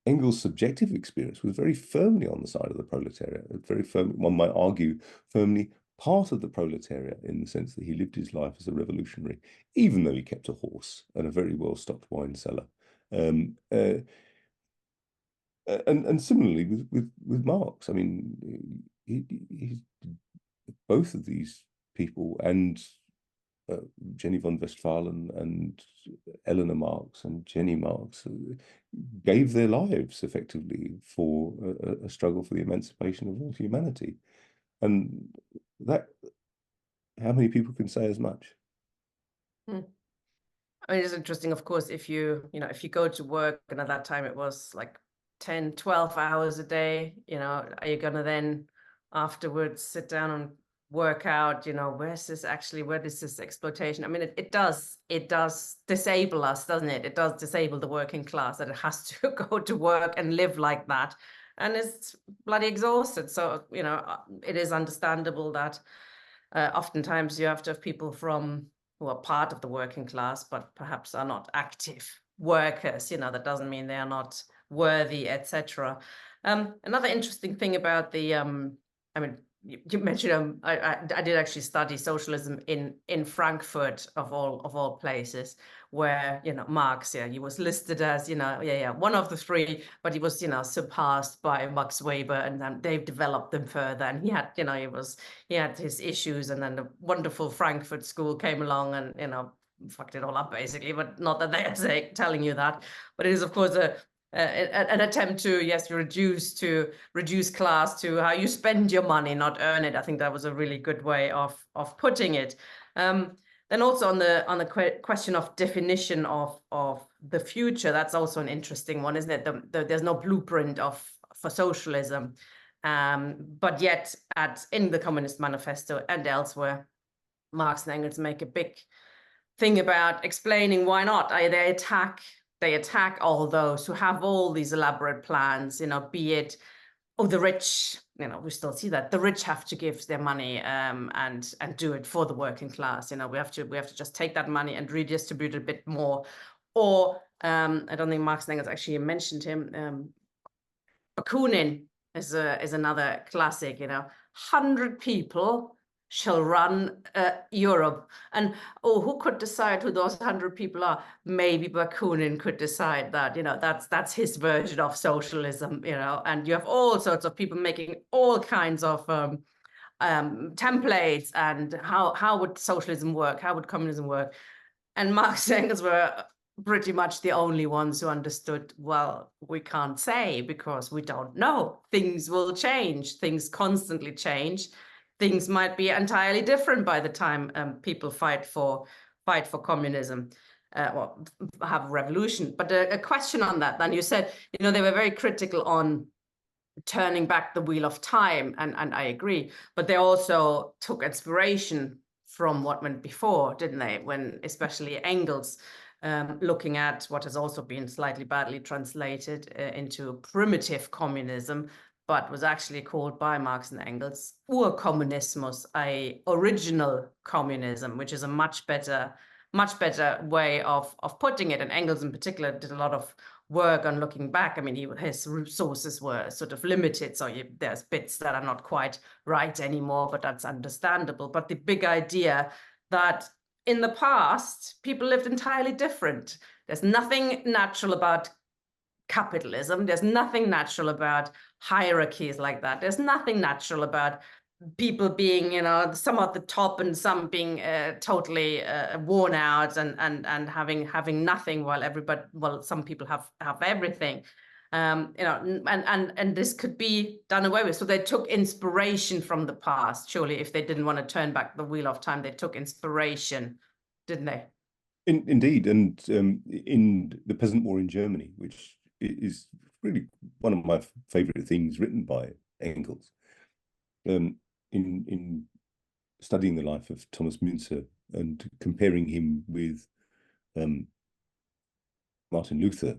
Engels' subjective experience was very firmly on the side of the proletariat. Very firmly, one might argue, firmly part of the proletariat, in the sense that he lived his life as a revolutionary, even though he kept a horse and a very well-stocked wine cellar. And similarly with Marx, I mean, he both of these people, and Jenny von Westphalen and Eleanor Marx and Jenny Marx, gave their lives effectively for a struggle for the emancipation of all humanity. And that, how many people can say as much? I mean, it's interesting, of course, if you go to work, and at that time it was like 10, 12 hours a day, are you going to then afterwards sit down and work out, where is this exploitation? I mean, it does disable us, doesn't it? It does disable the working class, that it has to go to work and live like that. And it's bloody exhausted. So, it is understandable that oftentimes you have to have people who are part of the working class, but perhaps are not active workers. That doesn't mean they are not worthy, etc. Another interesting thing about the, I mean, you mentioned I did actually study socialism in Frankfurt, of all places, where Marx, he was listed as one of the three, but he was surpassed by Max Weber, and then they've developed them further, and he had he had his issues, and then the wonderful Frankfurt school came along and fucked it all up basically, but not that they are telling you that, but it is of course an attempt to reduce class to how you spend your money, not earn it. I think that was a really good way of putting it. Then also on the question of definition of the future, that's also an interesting one, isn't it? There's no blueprint for socialism, but yet in the Communist Manifesto and elsewhere, Marx and Engels make a big thing about explaining why not. They attack all those who have all these elaborate plans, be it, the rich, we still see that the rich have to give their money and do it for the working class. We have to just take that money and redistribute it a bit more. Or I don't think Marx and Engels actually mentioned him. Bakunin is another classic. 100 people shall run Europe, and who could decide who those 100 people are? Maybe Bakunin could decide that. That's his version of socialism. And you have all sorts of people making all kinds of templates, and how would socialism work? How would communism work? And Marx and Engels were pretty much the only ones who understood, well, we can't say because we don't know. Things will change. Things constantly change. Things might be entirely different by the time people fight for communism. Or have a revolution. But a question on that, then you said, they were very critical on turning back the wheel of time, and I agree. But they also took inspiration from what went before, didn't they? When especially Engels, looking at what has also been slightly badly translated into primitive communism, but was actually called by Marx and Engels Urkommunismus, a original communism, which is a much better way of putting it. And Engels in particular did a lot of work on looking back. I mean, his resources were sort of limited, so there's bits that are not quite right anymore, but that's understandable. But the big idea that in the past, people lived entirely different. There's nothing natural about capitalism. There's nothing natural about hierarchies like that. There's nothing natural about people being, some at the top and some being totally worn out and having nothing, while some people have everything. And this could be done away with. So they took inspiration from the past. Surely, if they didn't want to turn back the wheel of time, they took inspiration, didn't they? Indeed, and in the Peasant War in Germany, which is really one of my favorite things written by Engels. In studying the life of Thomas Müntzer and comparing him with Martin Luther,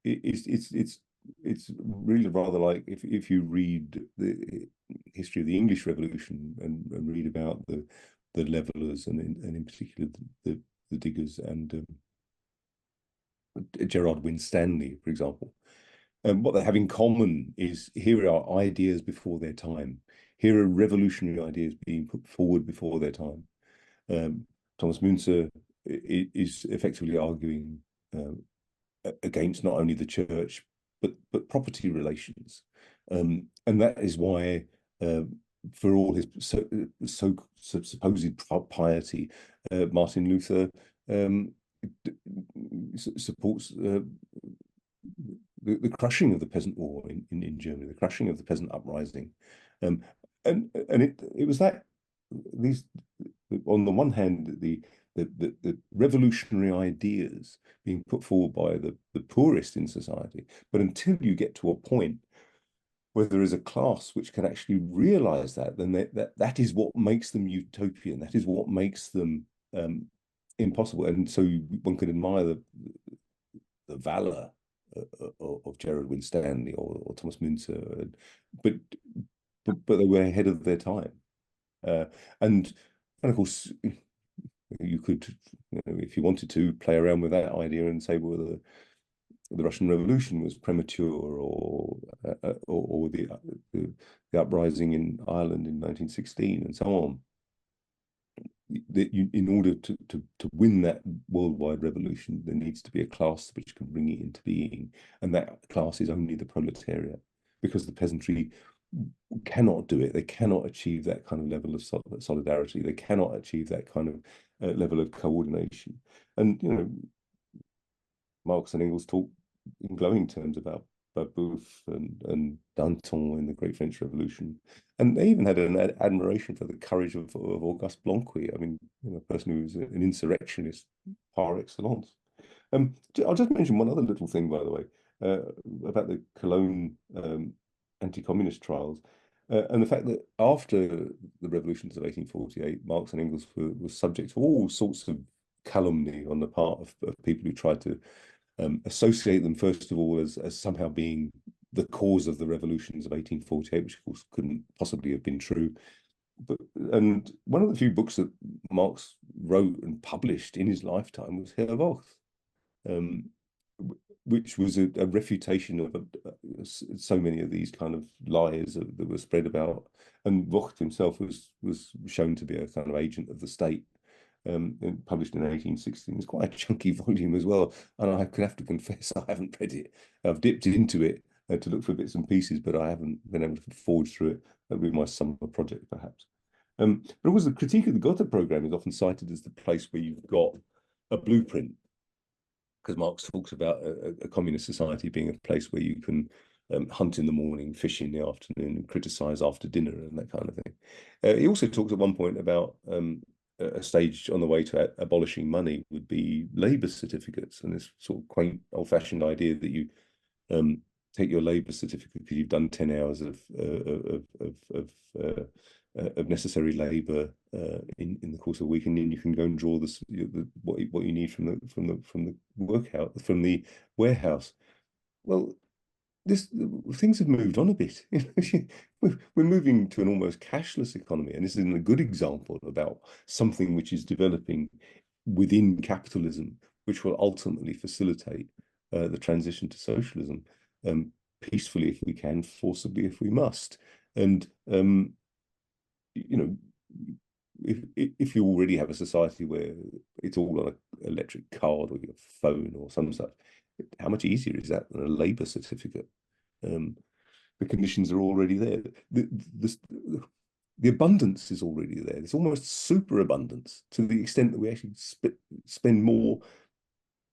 it's really rather like if you read the history of the English Revolution and read about the levelers and in particular the diggers and Gerard Winstanley, for example. What they have in common is here are ideas before their time. Here are revolutionary ideas being put forward before their time. Thomas Müntzer is effectively arguing against not only the church but property relations, and that is why, for all his supposed piety, Martin Luther supports the crushing of the peasant war in Germany, the crushing of the peasant uprising, and it was that these, on the one hand, the revolutionary ideas being put forward by the poorest in society, but until you get to a point where there is a class which can actually realize that, then that is what makes them utopian. That is what makes them impossible. And so one could admire the valor of Gerard Winstanley or Thomas Müntzer, but they were ahead of their time, and of course you could, if you wanted to, play around with that idea and say, well, the Russian Revolution was premature, or the uprising in Ireland in 1916, and so on. In order to win that worldwide revolution, there needs to be a class which can bring it into being, and that class is only the proletariat, because the peasantry cannot do it. They cannot achieve that kind of level of solidarity. They cannot achieve that kind of level of coordination. And Marx and Engels talk in glowing terms about Babeuf and Danton in the Great French Revolution, and they even had an admiration for the courage of Auguste Blanqui. I mean, a person who was an insurrectionist par excellence. I'll just mention one other little thing, by the way, about the Cologne anti-communist trials, and the fact that after the revolutions of 1848, Marx and Engels were subject to all sorts of calumny on the part of people who tried to associate them, first of all, as somehow being the cause of the revolutions of 1848, which of course couldn't possibly have been true. And one of the few books that Marx wrote and published in his lifetime was Herr Vogt, which was a refutation of so many of these kind of lies that were spread about. And Vogt himself was shown to be a kind of agent of the state. Published in 1816. It's quite a chunky volume as well, and I could have to confess I haven't read it. I've dipped into it to look for bits and pieces, but I haven't been able to forge through it. That'll be my summer project, perhaps. But always the critique of the Gotha program is often cited as the place where you've got a blueprint, because Marx talks about a communist society being a place where you can hunt in the morning, fish in the afternoon, and criticize after dinner and that kind of thing. He also talks at one point about a stage on the way to abolishing money would be labour certificates, and this sort of quaint, old-fashioned idea that you take your labour certificate because you've done 10 hours of necessary labour in the course of a week, and then you can go and draw what you need from the warehouse. Well, things have moved on a bit. We're moving to an almost cashless economy, and this is a good example about something which is developing within capitalism, which will ultimately facilitate the transition to socialism, peacefully if we can, forcibly if we must. And you know, if you already have a society where it's all on an electric card or your phone or some such, how much easier is that than a labour certificate? The conditions are already there. The abundance is already there. It's almost superabundance to the extent that we actually spend more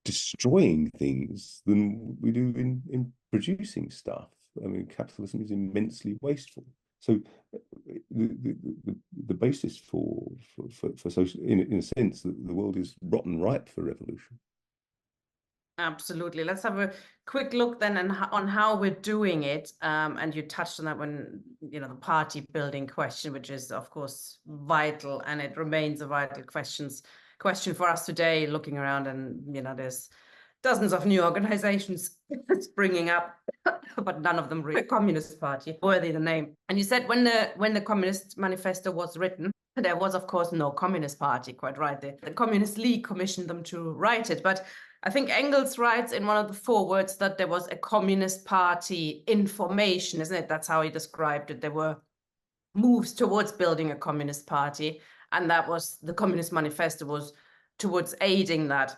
destroying things than we do in producing stuff. I mean, capitalism is immensely wasteful. So the basis for social, in a sense, the world is rotten ripe for revolution. Absolutely. Let's have a quick look then on how we're doing it. And you touched on that when, the party building question, which is, of course, vital, and it remains a vital question for us today, looking around, and, there's dozens of new organizations springing up, but none of them really a Communist Party worthy the name. And you said when the Communist Manifesto was written, there was, of course, no Communist Party, quite right. The Communist League commissioned them to write it. But I think Engels writes in one of the forewords that there was a Communist Party in formation, isn't it? That's how he described it. There were moves towards building a Communist Party, and that was the Communist Manifesto was towards aiding that.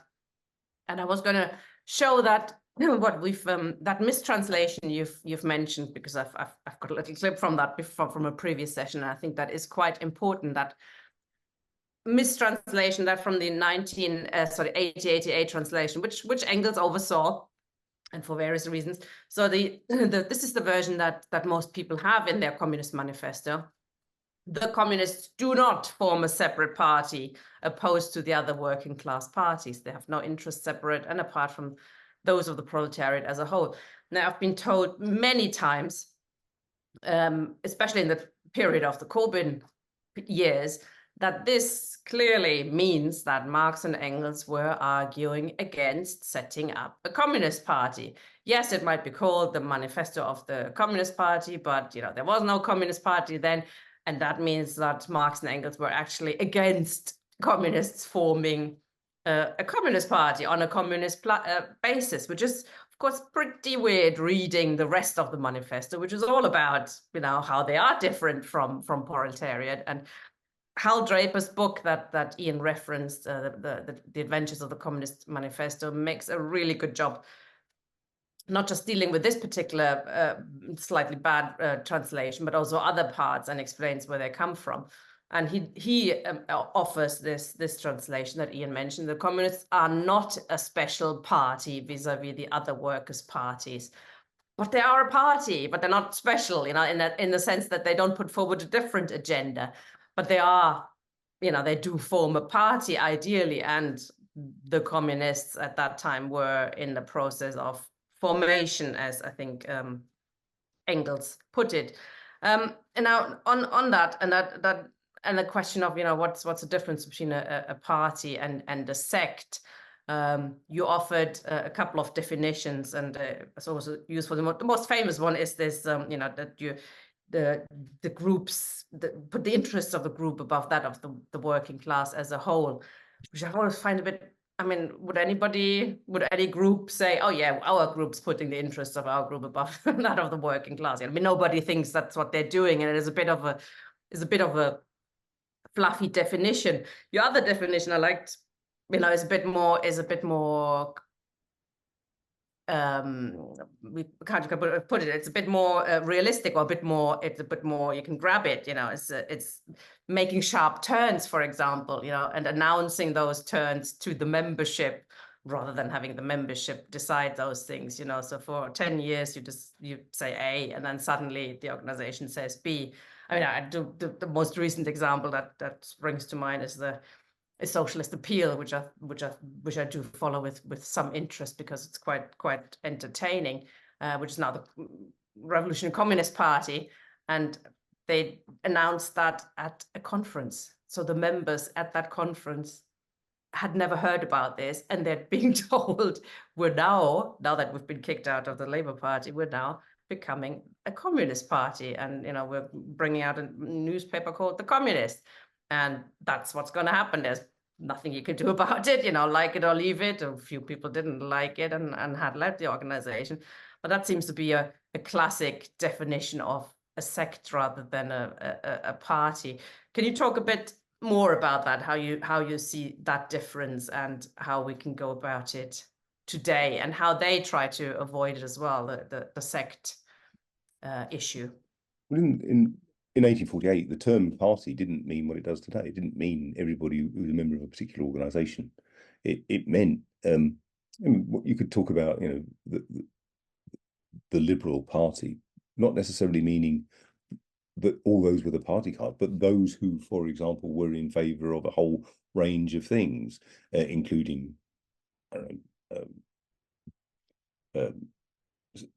And I was going to show that what we've that mistranslation you've mentioned, because I've got a little clip from that from a previous session, and I think that is quite important. That mistranslation, that from the 1888 translation, which Engels oversaw, and for various reasons. So this is the version that most people have in their Communist Manifesto. The communists do not form a separate party opposed to the other working class parties. They have no interests separate and apart from those of the proletariat as a whole. Now, I've been told many times, especially in the period of the Corbyn years, that this clearly means that Marx and Engels were arguing against setting up a communist party. Yes, it might be called the Manifesto of the Communist Party, but there was no communist party then. And that means that Marx and Engels were actually against communists forming a communist party on a communist basis, which is, of course, pretty weird reading the rest of the manifesto, which is all about, how they are different from proletariat. And Hal Draper's book that Ian referenced, the Adventures of the Communist Manifesto, makes a really good job, not just dealing with this particular slightly bad translation, but also other parts, and explains where they come from. And he offers this translation that Ian mentioned. The communists are not a special party vis-a-vis the other workers' parties, but they are a party, but they're not special, in the sense that they don't put forward a different agenda, but they are, they do form a party ideally. And the communists at that time were in the process of formation, as I think Engels put it. And now on that, and the question of what's the difference between a party and a sect, you offered a couple of definitions, and it's also useful. The most famous one is this, that the groups, put the interests of the group above that of the working class as a whole, which I always find a bit. I mean, would any group say, oh yeah, our group's putting the interests of our group above that of the working class? I mean, nobody thinks that's what they're doing, and it is a bit of a fluffy definition. Your other definition I liked, is a bit more we can't put it, it's a bit more realistic, or it's a bit more, you can grab it, it's making sharp turns, for example, and announcing those turns to the membership rather than having the membership decide those things, so for 10 years you say A, and then suddenly the organization says B. I mean, I do the most recent example that springs to mind is a socialist appeal, which I do follow with some interest, because it's quite entertaining, which is now the Revolutionary Communist Party, and they announced that at a conference. So the members at that conference had never heard about this, and they're being told we're now that we've been kicked out of the Labour Party, we're now becoming a communist party, and we're bringing out a newspaper called The Communist. And that's what's going to happen. There's nothing you can do about it, like it or leave it. A few people didn't like it and had left the organization. But that seems to be a classic definition of a sect rather than a party. Can you talk a bit more about that, how you see that difference, and how we can go about it today, and how they try to avoid it as well, the sect issue? Well, in 1848, the term party didn't mean what it does today. It didn't mean everybody who was a member of a particular organisation. It meant, I mean, what you could talk about, the Liberal Party, not necessarily meaning that all those with a party card, but those who, for example, were in favour of a whole range of things, including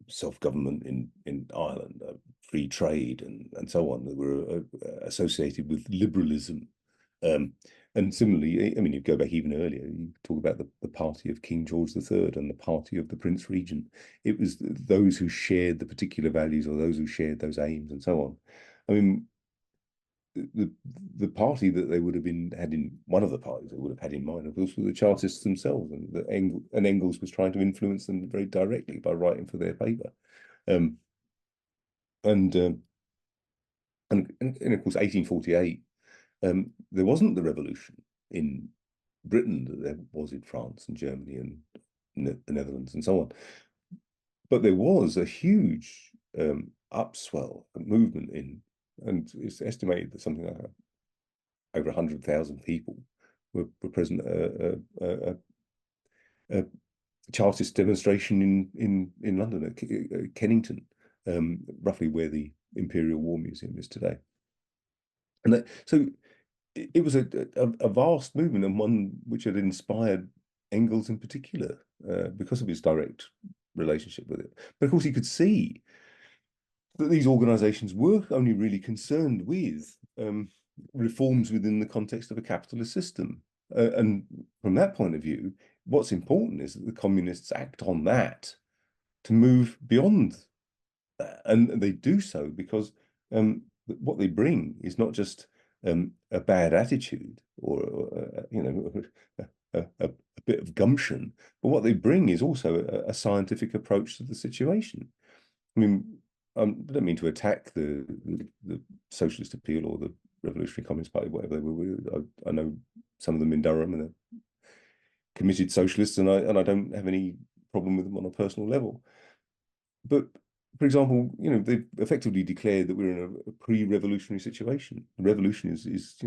self-government in Ireland, free trade, and so on, that were associated with liberalism. And similarly, I mean, you go back even earlier, you talk about the party of King George III and the party of the Prince Regent. It was those who shared the particular values, or those who shared those aims, and so on. I mean, the party that they would have had in one of the parties they would have had in mind, of course, were the Chartists themselves, and Engels was trying to influence them very directly by writing for their paper, and of course, 1848, there wasn't the revolution in Britain that there was in France and Germany and the Netherlands and so on, but there was a huge upswell, a movement and it's estimated that something like over 100,000 people were present at a Chartist demonstration in London at Kennington, roughly where the Imperial War Museum is today. And so it was a vast movement, and one which had inspired Engels in particular, because of his direct relationship with it. But of course, he could see that these organizations were only really concerned with reforms within the context of a capitalist system. And from that point of view, what's important is that the communists act on that to move beyond that. And they do so because what they bring is not just a bad attitude or a bit of gumption, but what they bring is also a scientific approach to the situation. I mean, I don't mean to attack the Socialist Appeal or the Revolutionary Communist Party, whatever they were. I know some of them in Durham, and they're committed socialists, and I don't have any problem with them on a personal level. But for example, they've effectively declared that we're in a pre-revolutionary situation. The revolution is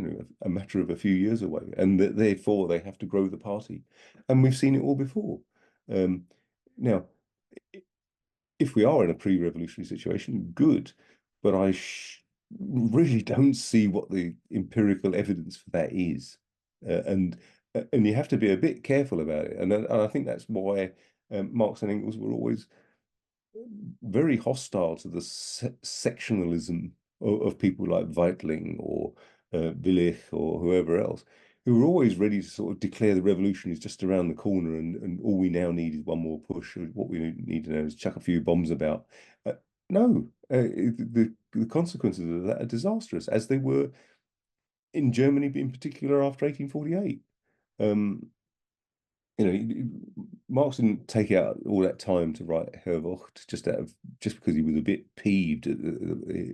a matter of a few years away, and that therefore they have to grow the party. And we've seen it all before. Now, if we are in a pre-revolutionary situation, good, but I really don't see what the empirical evidence for that is, and you have to be a bit careful about it. And I think that's why Marx and Engels were always very hostile to the sectionalism of people like Weitling or Willich or whoever else, who were always ready to sort of declare the revolution is just around the corner, and all we now need is one more push. What we need to know is chuck a few bombs about. No, the consequences of that are disastrous, as they were in Germany, in particular after 1848. Marx didn't take out all that time to write Herrwacht just because he was a bit peeved at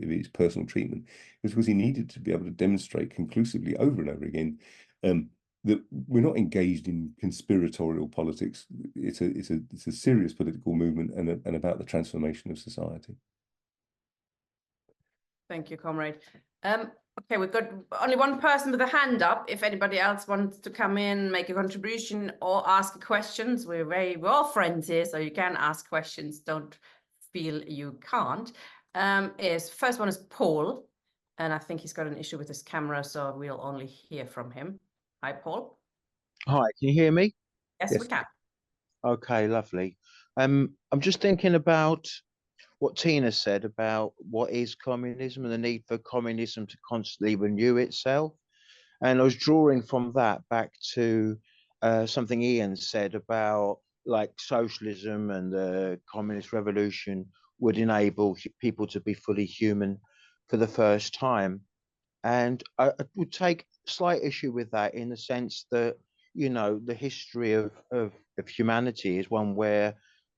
his personal treatment. It was because he needed to be able to demonstrate conclusively over and over again that we're not engaged in conspiratorial politics. It's a serious political movement and about the transformation of society. Thank you, comrade. Okay, we've got only one person with a hand up. If anybody else wants to come in, make a contribution or ask questions, we're all friends here, so you can ask questions. Don't feel you can't. First one is Paul, and I think he's got an issue with his camera, so we'll only hear from him. Hi, Paul. Hi, can you hear me? Yes, Yes. we can. Okay, lovely. I'm just thinking about what Tina said about what is communism and the need for communism to constantly renew itself. And I was drawing from that back to something Ian said about like socialism and the communist revolution would enable people to be fully human for the first time. And I would take slight issue with that in the sense that, you know, the history of humanity is one where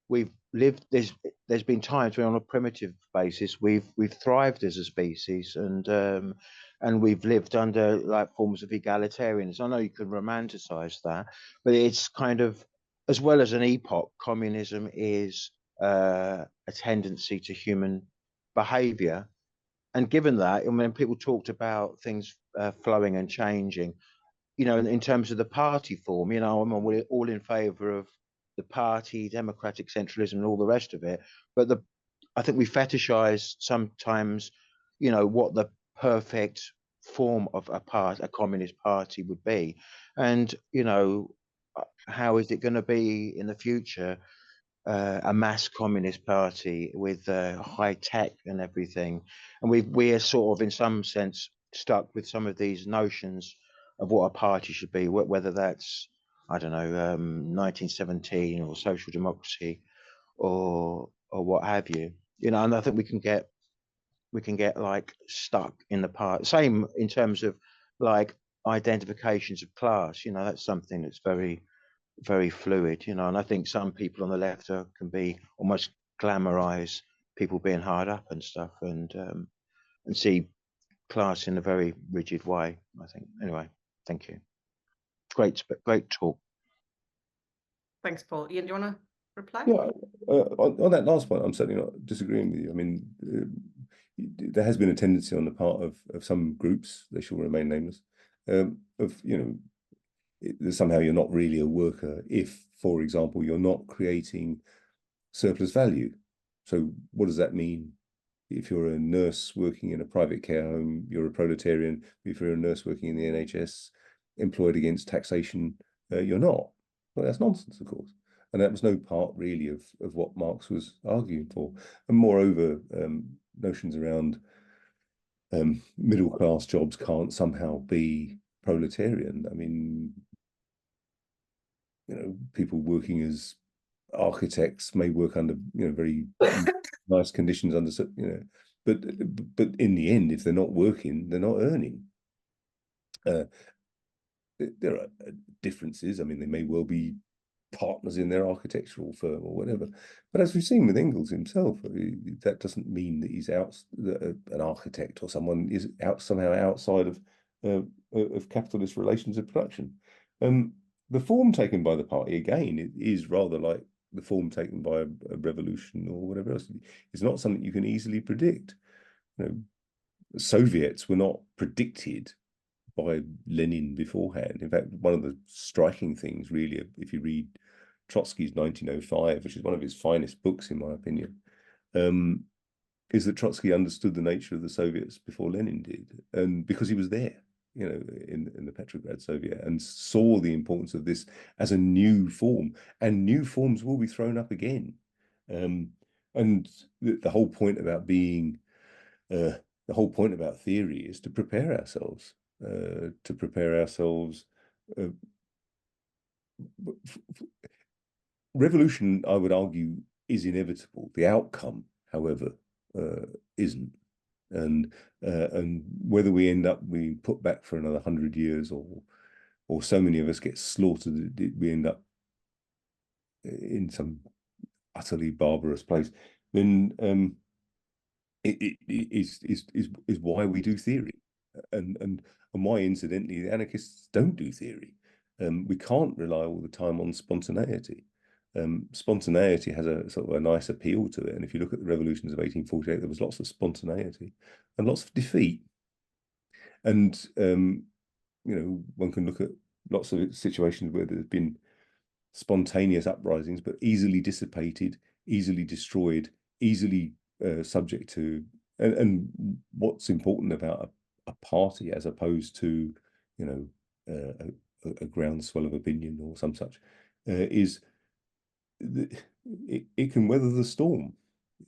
we've lived, there's been times where on a primitive basis we've thrived as a species, and we've lived under like forms of egalitarianism. I know you can romanticize that, but it's kind of, as well as an epoch, communism is a tendency to human behavior. And given that, and when people talked about things flowing and changing, you know, in terms of the party form, you know, we're all in favour of the party, democratic centralism, and all the rest of it. But I think we fetishize sometimes, you know, what the perfect form of a communist party would be, and you know, how is it going to be in the future? A mass communist party with high tech and everything, and we're sort of in some sense stuck with some of these notions of what a party should be, whether that's, I don't know, 1917 or social democracy or what have you, you know. And I think we can get like stuck in the part. Same in terms of like identifications of class, you know, that's something that's very fluid, you know, and I think some people on the left can be almost glamorize people being hard up and stuff, and see class in a very rigid way, I think. Anyway, thank you. Great talk. Thanks, Paul. Ian, do you want to reply? Yeah, on that last point, I'm certainly not disagreeing with you. I mean, there has been a tendency on the part of some groups, they shall remain nameless, of, you know, somehow you're not really a worker if, for example, you're not creating surplus value. So what does that mean? If you're a nurse working in a private care home, you're a proletarian. If you're a nurse working in the NHS, employed against taxation, you're not. Well, that's nonsense, of course. And that was no part really of what Marx was arguing for. And moreover, notions around middle class jobs can't somehow be proletarian. I mean, you know, people working as architects may work under, you know, very nice conditions under, you know, but in the end, if they're not working, they're not earning. There are differences. I mean, they may well be partners in their architectural firm or whatever. But as we've seen with Engels himself, that doesn't mean that he's an architect or someone is somehow outside of capitalist relations of production. The form taken by the party, again, is rather like the form taken by a revolution or whatever else. It's not something you can easily predict. You know, the Soviets were not predicted by Lenin beforehand. In fact, one of the striking things, really, if you read Trotsky's 1905, which is one of his finest books, in my opinion, is that Trotsky understood the nature of the Soviets before Lenin did, and because he was there, you know, in the Petrograd Soviet, and saw the importance of this as a new form, and new forms will be thrown up again. And the whole point about being, the whole point about theory is to prepare ourselves, Revolution, I would argue, is inevitable. The outcome, however, isn't. And whether we end up being put back for another 100 years, or so many of us get slaughtered, we end up in some utterly barbarous place, then it is why we do theory, and why, incidentally, the anarchists don't do theory. we can't rely all the time on spontaneity. Spontaneity has a sort of a nice appeal to it. And if you look at the revolutions of 1848, there was lots of spontaneity and lots of defeat. And, one can look at lots of situations where there's been spontaneous uprisings, but easily dissipated, easily destroyed, easily subject to. And what's important about a party as opposed to, a groundswell of opinion or some such, is it can weather the storm,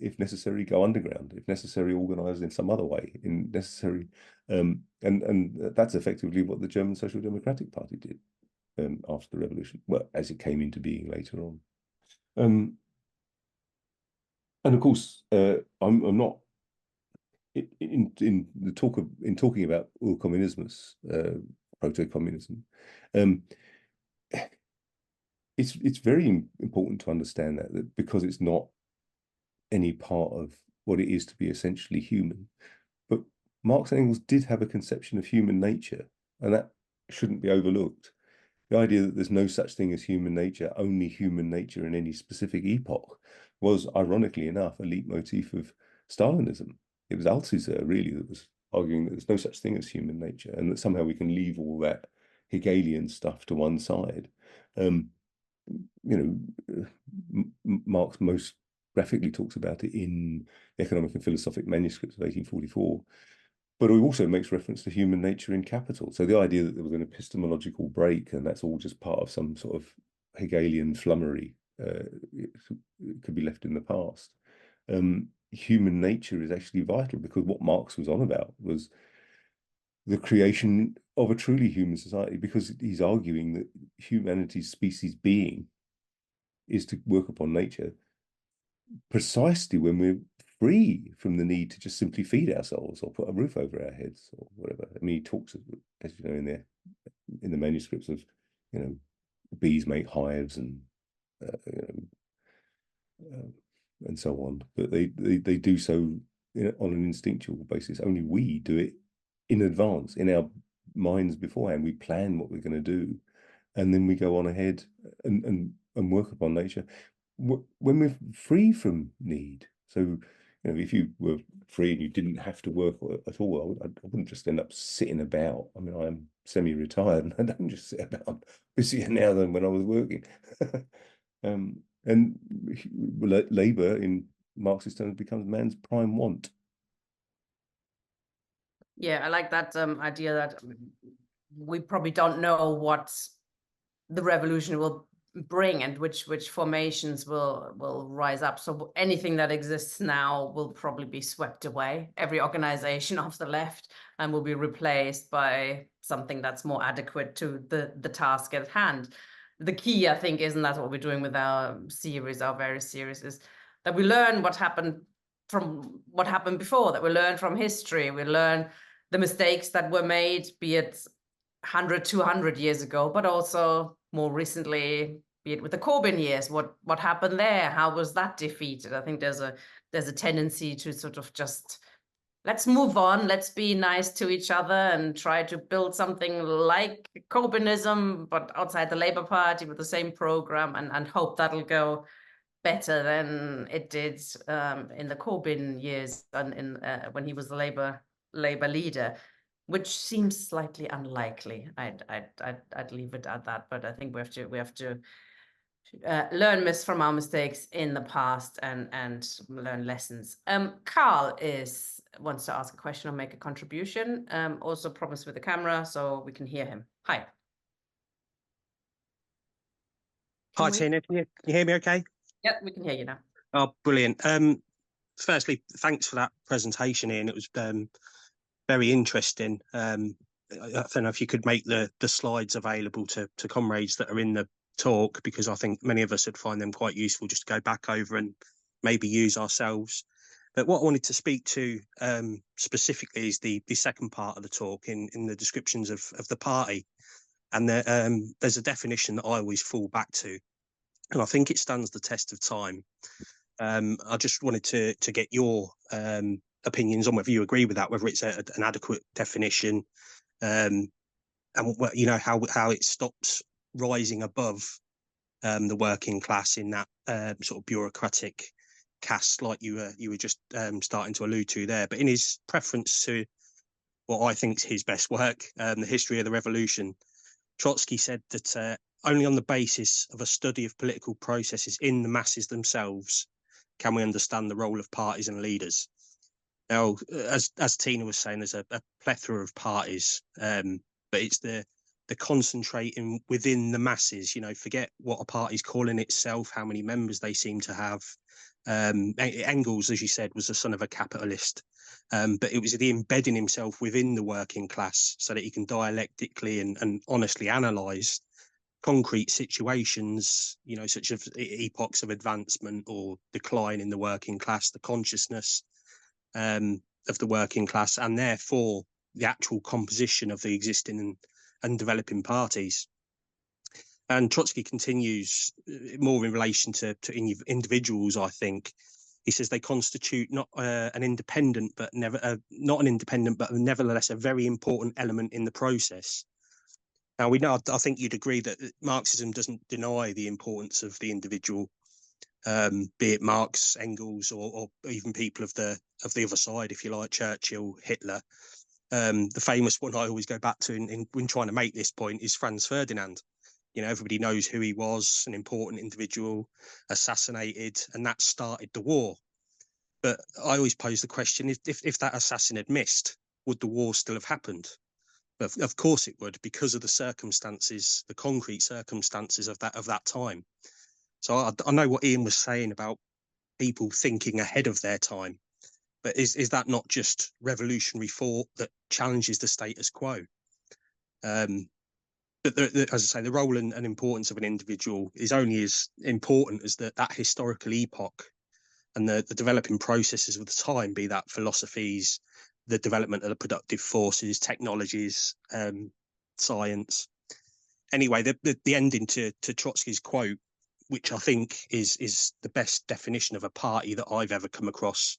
if necessary, go underground, if necessary, organized in some other way, in necessary, and that's effectively what the German Social Democratic Party did after the revolution, well, as it came into being later on. And of course, I'm not in talking about Urkommunismus, proto-communism. It's very important to understand that because it's not any part of what it is to be essentially human. But Marx and Engels did have a conception of human nature, and that shouldn't be overlooked. The idea that there's no such thing as human nature, only human nature in any specific epoch, was, ironically enough, a leitmotif of Stalinism. It was Althusser, really, that was arguing that there's no such thing as human nature, and that somehow we can leave all that Hegelian stuff to one side. Marx most graphically talks about it in the Economic and Philosophic Manuscripts of 1844, but he also makes reference to human nature in Capital. So the idea that there was an epistemological break and that's all just part of some sort of Hegelian flummery could be left in the past. Human nature is actually vital, because what Marx was on about was the creation of a truly human society, because he's arguing that humanity's species being is to work upon nature precisely when we're free from the need to just simply feed ourselves or put a roof over our heads or whatever. I mean, he talks, as you know, in the manuscripts of, bees make hives and and so on, but they do so on an instinctual basis. Only we do it in advance, in our minds beforehand. We plan what we're going to do, and then we go on ahead and work upon nature when we're free from need. So, if you were free and you didn't have to work at all, I wouldn't just end up sitting about. I mean, I'm semi-retired and I don't just sit about. I'm busier now than when I was working. And labour, in Marxist terms, becomes man's prime want. Yeah, I like that idea that we probably don't know what the revolution will bring and which formations will rise up. So anything that exists now will probably be swept away. Every organization of the left and will be replaced by something that's more adequate to the task at hand. The key, I think, isn't that what we're doing with our various series, is that we learn what happened before, that we learn from history, we learn the mistakes that were made, be it 100, 200 years ago, but also more recently, be it with the Corbyn years, what happened there? How was that defeated? I think there's a tendency to sort of just, let's move on, let's be nice to each other and try to build something like Corbynism, but outside the Labour Party with the same program, and hope that'll go better than it did in the Corbyn years and when he was the Labour leader, which seems slightly unlikely. I'd leave it at that. But I think we have to learn from our mistakes in the past and learn lessons. Carl wants to ask a question or make a contribution. Also promise with the camera so we can hear him. Hi. Hi, Tina. Can you hear me okay? Yep, we can hear you now. Oh, brilliant. Firstly, thanks for that presentation, Ian. It was very interesting. I don't know if you could make the slides available to comrades that are in the talk, because I think many of us would find them quite useful just to go back over and maybe use ourselves. But what I wanted to speak to specifically is the second part of the talk in the descriptions of the party. And there's a definition that I always fall back to, and I think it stands the test of time. I just wanted to get your opinions on whether you agree with that, whether it's an adequate definition, and how it stops rising above the working class in that sort of bureaucratic caste, like you were just starting to allude to there. But in his preference to what I think is his best work, The History of the Revolution, Trotsky said that only on the basis of a study of political processes in the masses themselves can we understand the role of parties and leaders. Now, as Tina was saying, there's a plethora of parties, but it's the concentrating within the masses. You know, forget what a party's calling itself, how many members they seem to have. Engels, as you said, was the son of a capitalist, but it was the embedding himself within the working class so that he can dialectically and honestly analyse concrete situations, you know, such as epochs of advancement or decline in the working class, the consciousness of the working class, and therefore the actual composition of the existing and developing parties. And Trotsky continues more in relation to individuals, I think. He says they constitute not an independent, but nevertheless a very important element in the process. Now, we know, I think you'd agree that Marxism doesn't deny the importance of the individual, be it Marx, Engels, or even people of the other side, if you like, Churchill, Hitler. The famous one I always go back to when trying to make this point is Franz Ferdinand. You know, everybody knows who he was, an important individual, assassinated, and that started the war. But I always pose the question, if that assassin had missed, would the war still have happened? Of course it would, because of the circumstances, the concrete circumstances of that time. So I know what Ian was saying about people thinking ahead of their time, but is that not just revolutionary thought that challenges the status quo? But as I say, the role and importance of an individual is only as important as that historical epoch and the developing processes of the time, be that philosophies, the development of the productive forces, technologies, science. Anyway, the ending to Trotsky's quote, which I think is the best definition of a party that I've ever come across.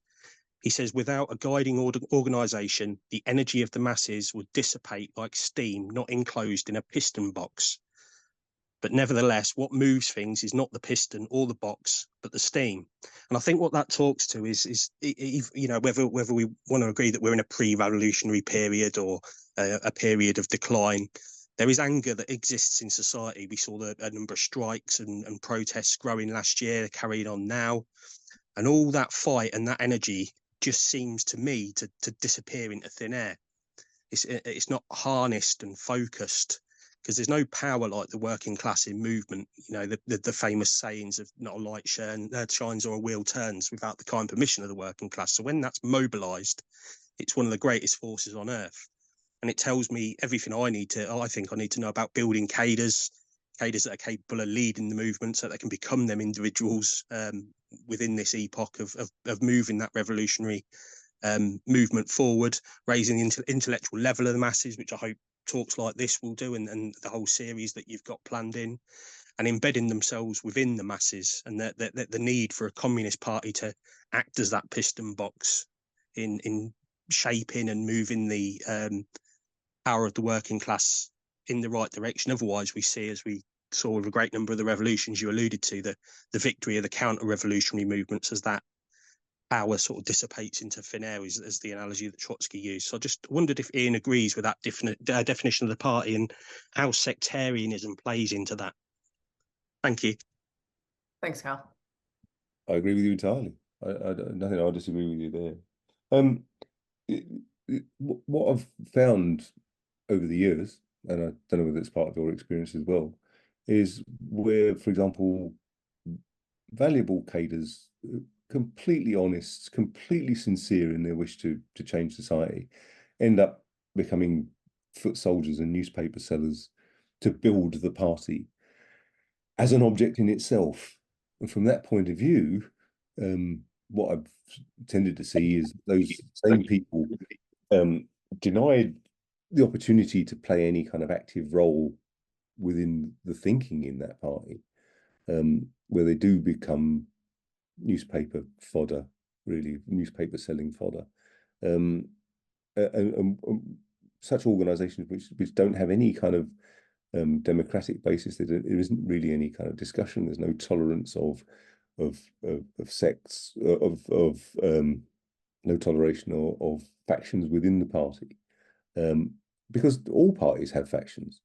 He says, without a guiding organisation, the energy of the masses would dissipate like steam not enclosed in a piston box. But nevertheless, what moves things is not the piston or the box, but the steam. And I think what that talks to is you know, whether we want to agree that we're in a pre-revolutionary period or a period of decline, there is anger that exists in society. We saw a number of strikes and protests growing last year, carrying on now. And all that fight and that energy just seems to me to disappear into thin air. It's not harnessed and focused, because there's no power like the working class in movement. You know, the famous sayings of not a light shines or a wheel turns without the kind permission of the working class. So when that's mobilized, it's one of the greatest forces on earth. And it tells me everything I think I need to know about building cadres that are capable of leading the movement so they can become them individuals within this epoch of moving that revolutionary movement forward, raising the intellectual level of the masses, which I hope talks like this will do, and the whole series that you've got planned in, and embedding themselves within the masses, and the need for a communist party to act as that piston box in shaping and moving the power of the working class in the right direction. Otherwise, we see, as we saw with a great number of the revolutions you alluded to, the victory of the counter-revolutionary movements as that power sort of dissipates into thin air, as the analogy that Trotsky used. So I just wondered if Ian agrees with that definition of the party and how sectarianism plays into that. Thank you. Thanks, Carl. I agree with you entirely. Nothing I disagree with you there. What I've found over the years, and I don't know whether it's part of your experience as well, is where, for example, valuable cadres, completely honest, completely sincere in their wish to change society, end up becoming foot soldiers and newspaper sellers to build the party as an object in itself. And from that point of view, what I've tended to see is those same people denied the opportunity to play any kind of active role within the thinking in that party, where they do become newspaper fodder, really, newspaper selling fodder. And such organizations which don't have any kind of democratic basis. There isn't really any kind of discussion. There's no tolerance of sects, no toleration of factions within the party, because all parties have factions.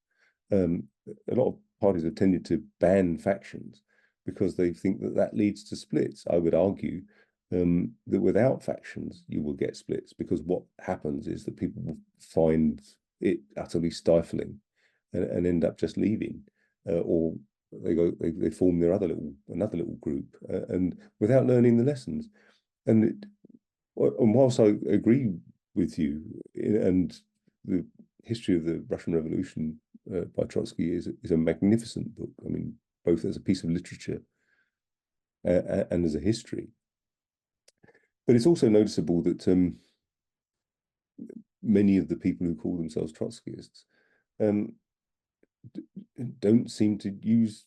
A lot of parties have tended to ban factions because they think that leads to splits. I would argue that without factions, you will get splits, because what happens is that people will find it utterly stifling and end up just leaving, or they form another little group, and without learning the lessons. And whilst I agree with you, and the history of the Russian Revolution by Trotsky is a magnificent book. I mean, both as a piece of literature and as a history. But it's also noticeable that many of the people who call themselves Trotskyists don't seem to use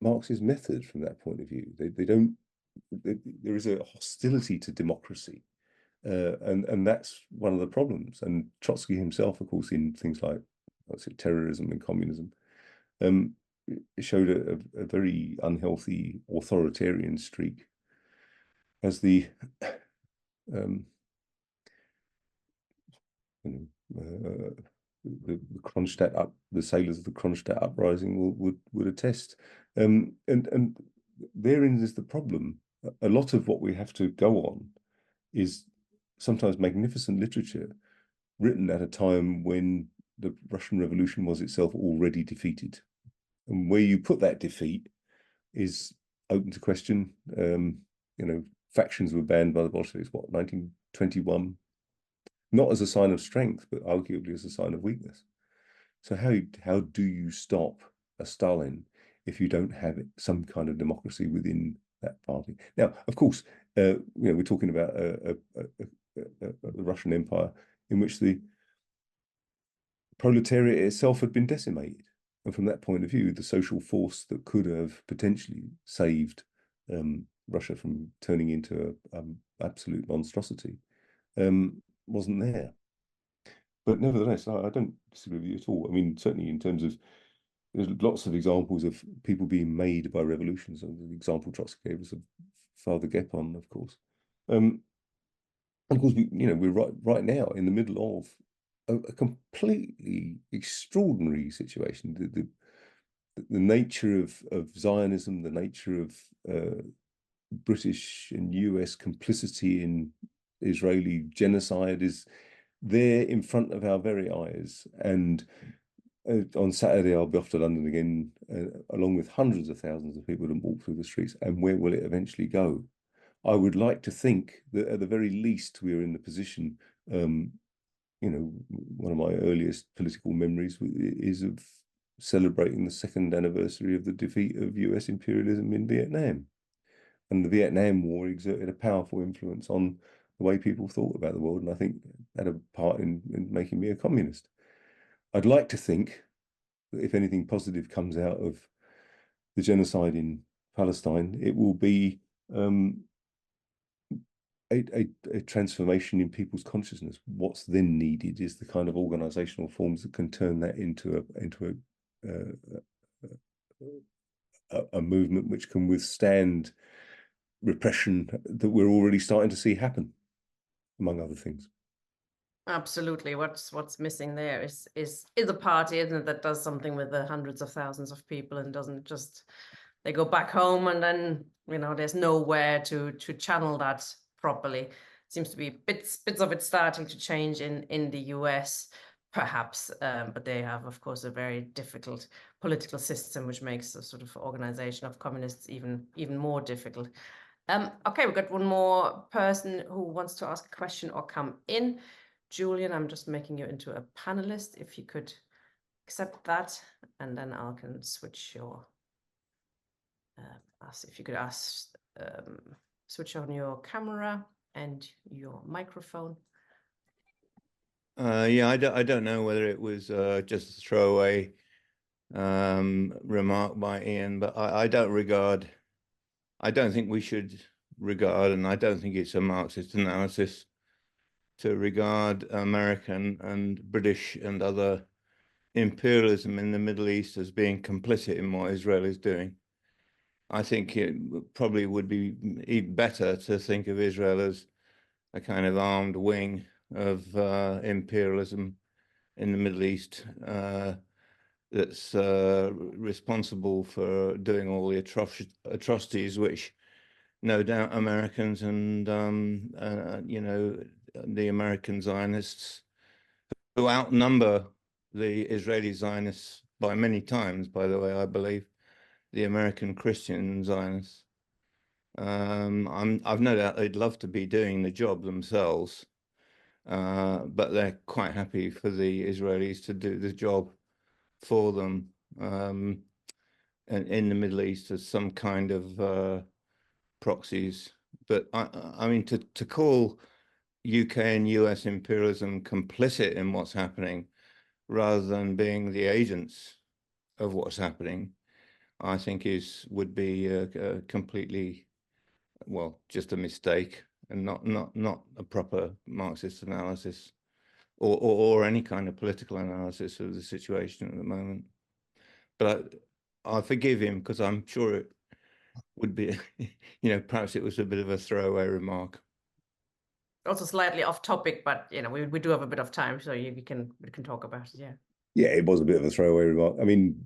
Marx's method from that point of view. They don't. There is a hostility to democracy, and that's one of the problems. And Trotsky himself, of course, in things like, let's say, terrorism and communism, showed a very unhealthy authoritarian streak, as the Kronstadt the sailors of the Kronstadt uprising would attest, and therein is the problem. A lot of what we have to go on is sometimes magnificent literature written at a time when the Russian Revolution was itself already defeated, and where you put that defeat is open to question. Factions were banned by the Bolsheviks, 1921, not as a sign of strength, but arguably as a sign of weakness. So how do you stop a Stalin if you don't have some kind of democracy within that party? Now, of course, we're talking about the Russian Empire in which the proletariat itself had been decimated. And from that point of view, the social force that could have potentially saved Russia from turning into an absolute monstrosity wasn't there. But nevertheless, I don't disagree with you at all. I mean, certainly in terms of, there's lots of examples of people being made by revolutions. And the example Trotsky gave us of Father Gepon, of course. Of course, we're right now in the middle of a completely extraordinary situation. The nature of Zionism, the nature of British and US complicity in Israeli genocide is there in front of our very eyes. And on Saturday, I'll be off to London again, along with hundreds of thousands of people, and walk through the streets. And where will it eventually go? I would like to think that at the very least, we're in the position, one of my earliest political memories is of celebrating the 2nd anniversary of the defeat of US imperialism in Vietnam. And the Vietnam War exerted a powerful influence on the way people thought about the world, and I think had a part in making me a communist. I'd like to think that if anything positive comes out of the genocide in Palestine, it will be a transformation in people's consciousness. What's then needed is the kind of organizational forms that can turn that into a movement which can withstand repression that we're already starting to see happen, among other things. Absolutely. What's missing there is a party, isn't it, that does something with the hundreds of thousands of people and doesn't just, they go back home and then there's nowhere to channel that properly. It seems to be bits of it starting to change in the US, perhaps, but they have, of course, a very difficult political system, which makes the sort of organization of communists even more difficult. Okay, we've got one more person who wants to ask a question or come in. Julian, I'm just making you into a panelist. If you could accept that, and then I can switch your, if you could switch on your camera and your microphone. Yeah, I don't know whether it was just a throwaway remark by Ian, but I don't think we should regard, and I don't think it's a Marxist analysis to regard American and British and other imperialism in the Middle East as being complicit in what Israel is doing. I think it probably would be even better to think of Israel as a kind of armed wing of imperialism in the Middle East that's responsible for doing all the atrocities which no doubt Americans and you know, the American Zionists, who outnumber the Israeli Zionists by many times, by the way, I believe, the American Christian Zionists. I've no doubt they'd love to be doing the job themselves, but they're quite happy for the Israelis to do the job for them in the Middle East as some kind of proxies. But I mean, to call UK and US imperialism complicit in what's happening rather than being the agents of what's happening, I think would be completely, well, just a mistake and not a proper Marxist analysis or any kind of political analysis of the situation at the moment. But I forgive him because I'm sure it would be, you know, perhaps it was a bit of a throwaway remark. Also slightly off topic, but you know, we do have a bit of time, so we can talk about it. Yeah. Yeah, it was a bit of a throwaway remark. I mean,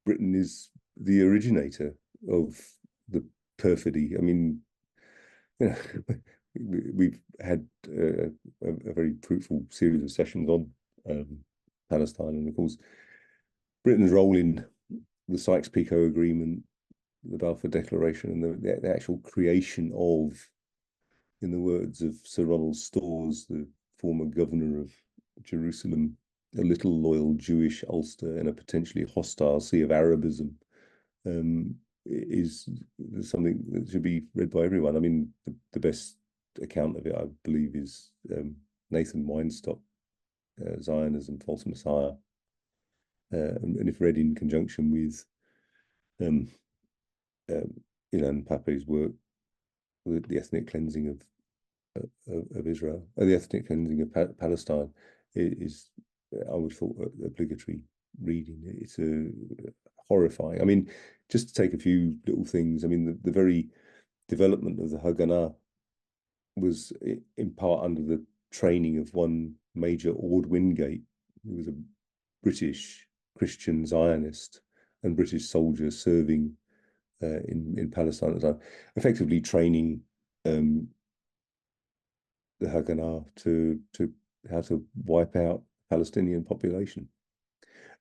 Britain is the originator of the perfidy. I mean, you know, we've had a very fruitful series of sessions on Palestine, and of course, Britain's role in the Sykes-Picot Agreement, the Balfour Declaration, and the actual creation of, in the words of Sir Ronald Storrs, the former governor of Jerusalem, a little loyal Jewish Ulster in a potentially hostile sea of Arabism, is something that should be read by everyone. I mean, the best account of it, I believe, is Nathan Weinstock, Zionism, False Messiah, and if read in conjunction with Ilan Pape's work, the ethnic cleansing of Israel, the ethnic cleansing of Palestine, is, I would thought, obligatory reading. It's horrifying. I mean, just to take a few little things. I mean, the very development of the Haganah was in part under the training of one Major Ord Wingate, who was a British Christian Zionist and British soldier serving in Palestine at the time, effectively training the Haganah to how to wipe out Palestinian population.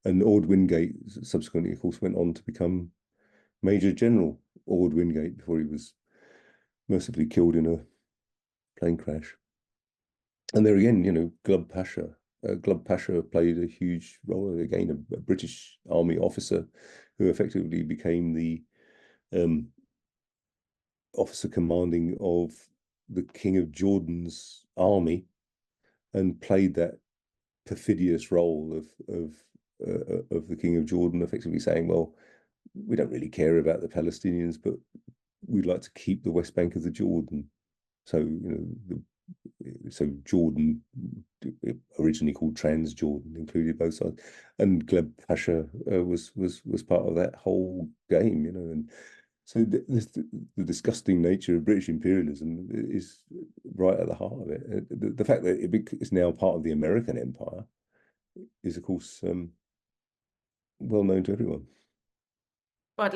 And Ord Wingate subsequently, of course, went on to become Major General Ord Wingate before he was mercifully killed in a plane crash. And there again, you know, Glubb Pasha played a huge role, again, a British Army officer who effectively became the officer commanding of the King of Jordan's army, and played that perfidious role of the King of Jordan, effectively saying, well, we don't really care about the Palestinians, but we'd like to keep the West Bank of the Jordan. So, you know, so Jordan, originally called Transjordan, included both sides, and Glubb Pasha was part of that whole game, you know. And so the disgusting nature of British imperialism is right at the heart of it. The fact that it's now part of the American empire is, of course, well known to everyone. But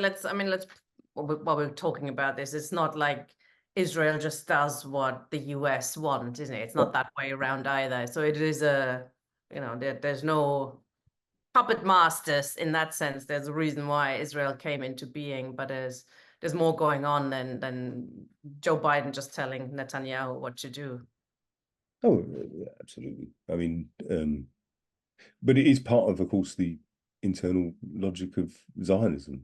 while we're talking about this, it's not like Israel just does what the US want, isn't it? It's not that way around either. So it is there's no puppet masters in that sense. There's a reason why Israel came into being, but there's more going on than Joe Biden just telling Netanyahu what to do. Oh, absolutely. I mean, but it is part of course, the internal logic of Zionism.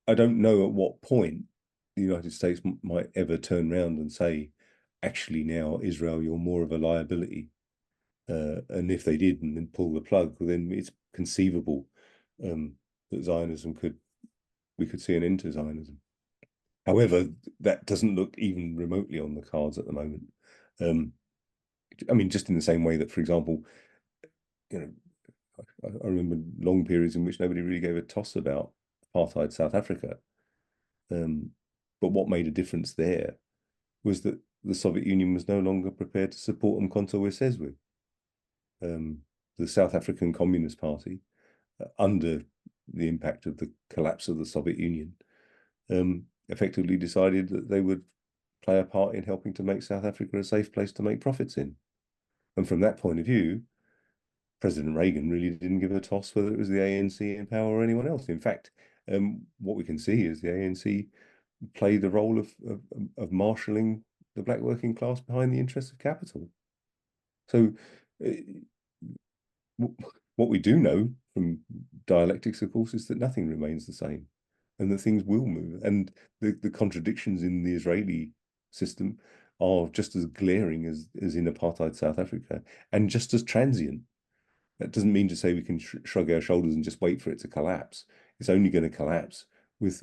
I don't know at what point the United States might ever turn around and say, actually, now, Israel, you're more of a liability. And if they did and then pull the plug, well, then it's conceivable that Zionism we could see an end to Zionism. However, that doesn't look even remotely on the cards at the moment. I mean, just in the same way that, for example, you know, I remember long periods in which nobody really gave a toss about apartheid South Africa. But what made a difference there was that the Soviet Union was no longer prepared to support Umkhonto we Sizwe. The South African Communist Party, under the impact of the collapse of the Soviet Union, effectively decided that they would play a part in helping to make South Africa a safe place to make profits in. And from that point of view, President Reagan really didn't give a toss whether it was the ANC in power or anyone else. In fact, what we can see is the ANC played the role of marshalling the black working class behind the interests of capital. So what we do know from dialectics, of course, is that nothing remains the same and that things will move. And the contradictions in the Israeli system are just as glaring as in apartheid South Africa, and just as transient. That doesn't mean to say we can shrug our shoulders and just wait for it to collapse. It's only going to collapse with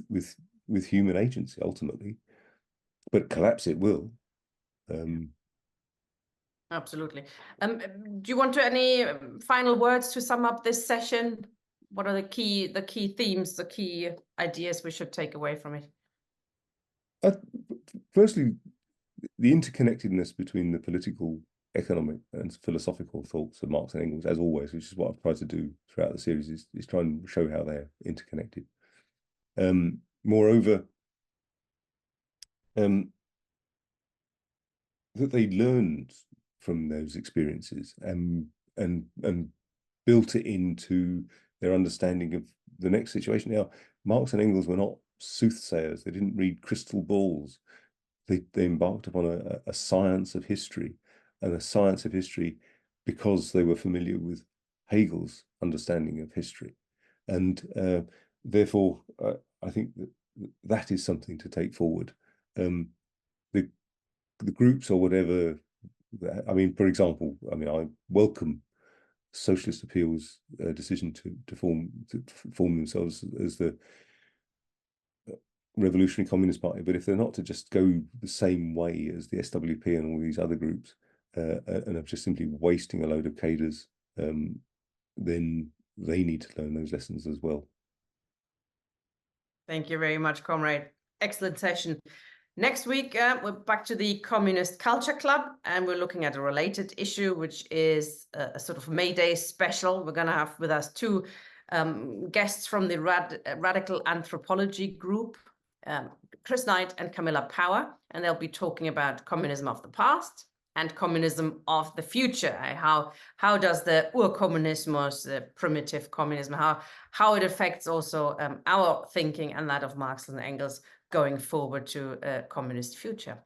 human agency ultimately, but collapse it will. Absolutely. Do you want to any final words to sum up this session? What are the key themes, the key ideas we should take away from it? Firstly, the interconnectedness between the political, economic and philosophical thoughts of Marx and Engels, as always, which is what I've tried to do throughout the series, is try and show how they're interconnected. Moreover, that they learned from those experiences and built it into their understanding of the next situation. Now, Marx and Engels were not soothsayers. They didn't read crystal balls. They embarked upon a science of history, and a science of history because they were familiar with Hegel's understanding of history. And therefore, I think that is something to take forward. The groups or whatever, I mean, for example, I mean, I welcome Socialist Appeal's decision to form themselves as the Revolutionary Communist Party, but if they're not to just go the same way as the SWP and all these other groups, and are just simply wasting a load of cadres, then they need to learn those lessons as well. Thank you very much, comrade. Excellent session. Next week, we're back to the Communist Culture Club, and we're looking at a related issue, which is a sort of May Day special. We're going to have with us two guests from the Radical Anthropology group, Chris Knight and Camilla Power, and they'll be talking about communism of the past and communism of the future. How does the Urkommunismus, the primitive communism, how it affects also our thinking and that of Marx and Engels going forward to a communist future.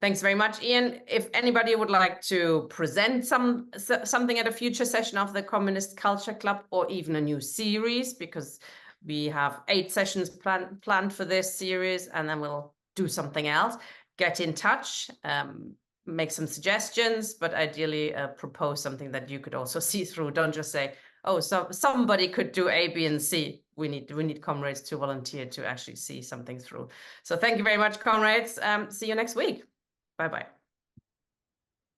Thanks very much, Ian. If anybody would like to present something at a future session of the Communist Culture Club, or even a new series, because we have 8 sessions planned for this series, and then we'll do something else, get in touch, make some suggestions, but ideally propose something that you could also see through. Don't just say, oh, so somebody could do A, B, and C. We need comrades to volunteer to actually see something through. So thank you very much, comrades. See you next week. Bye-bye.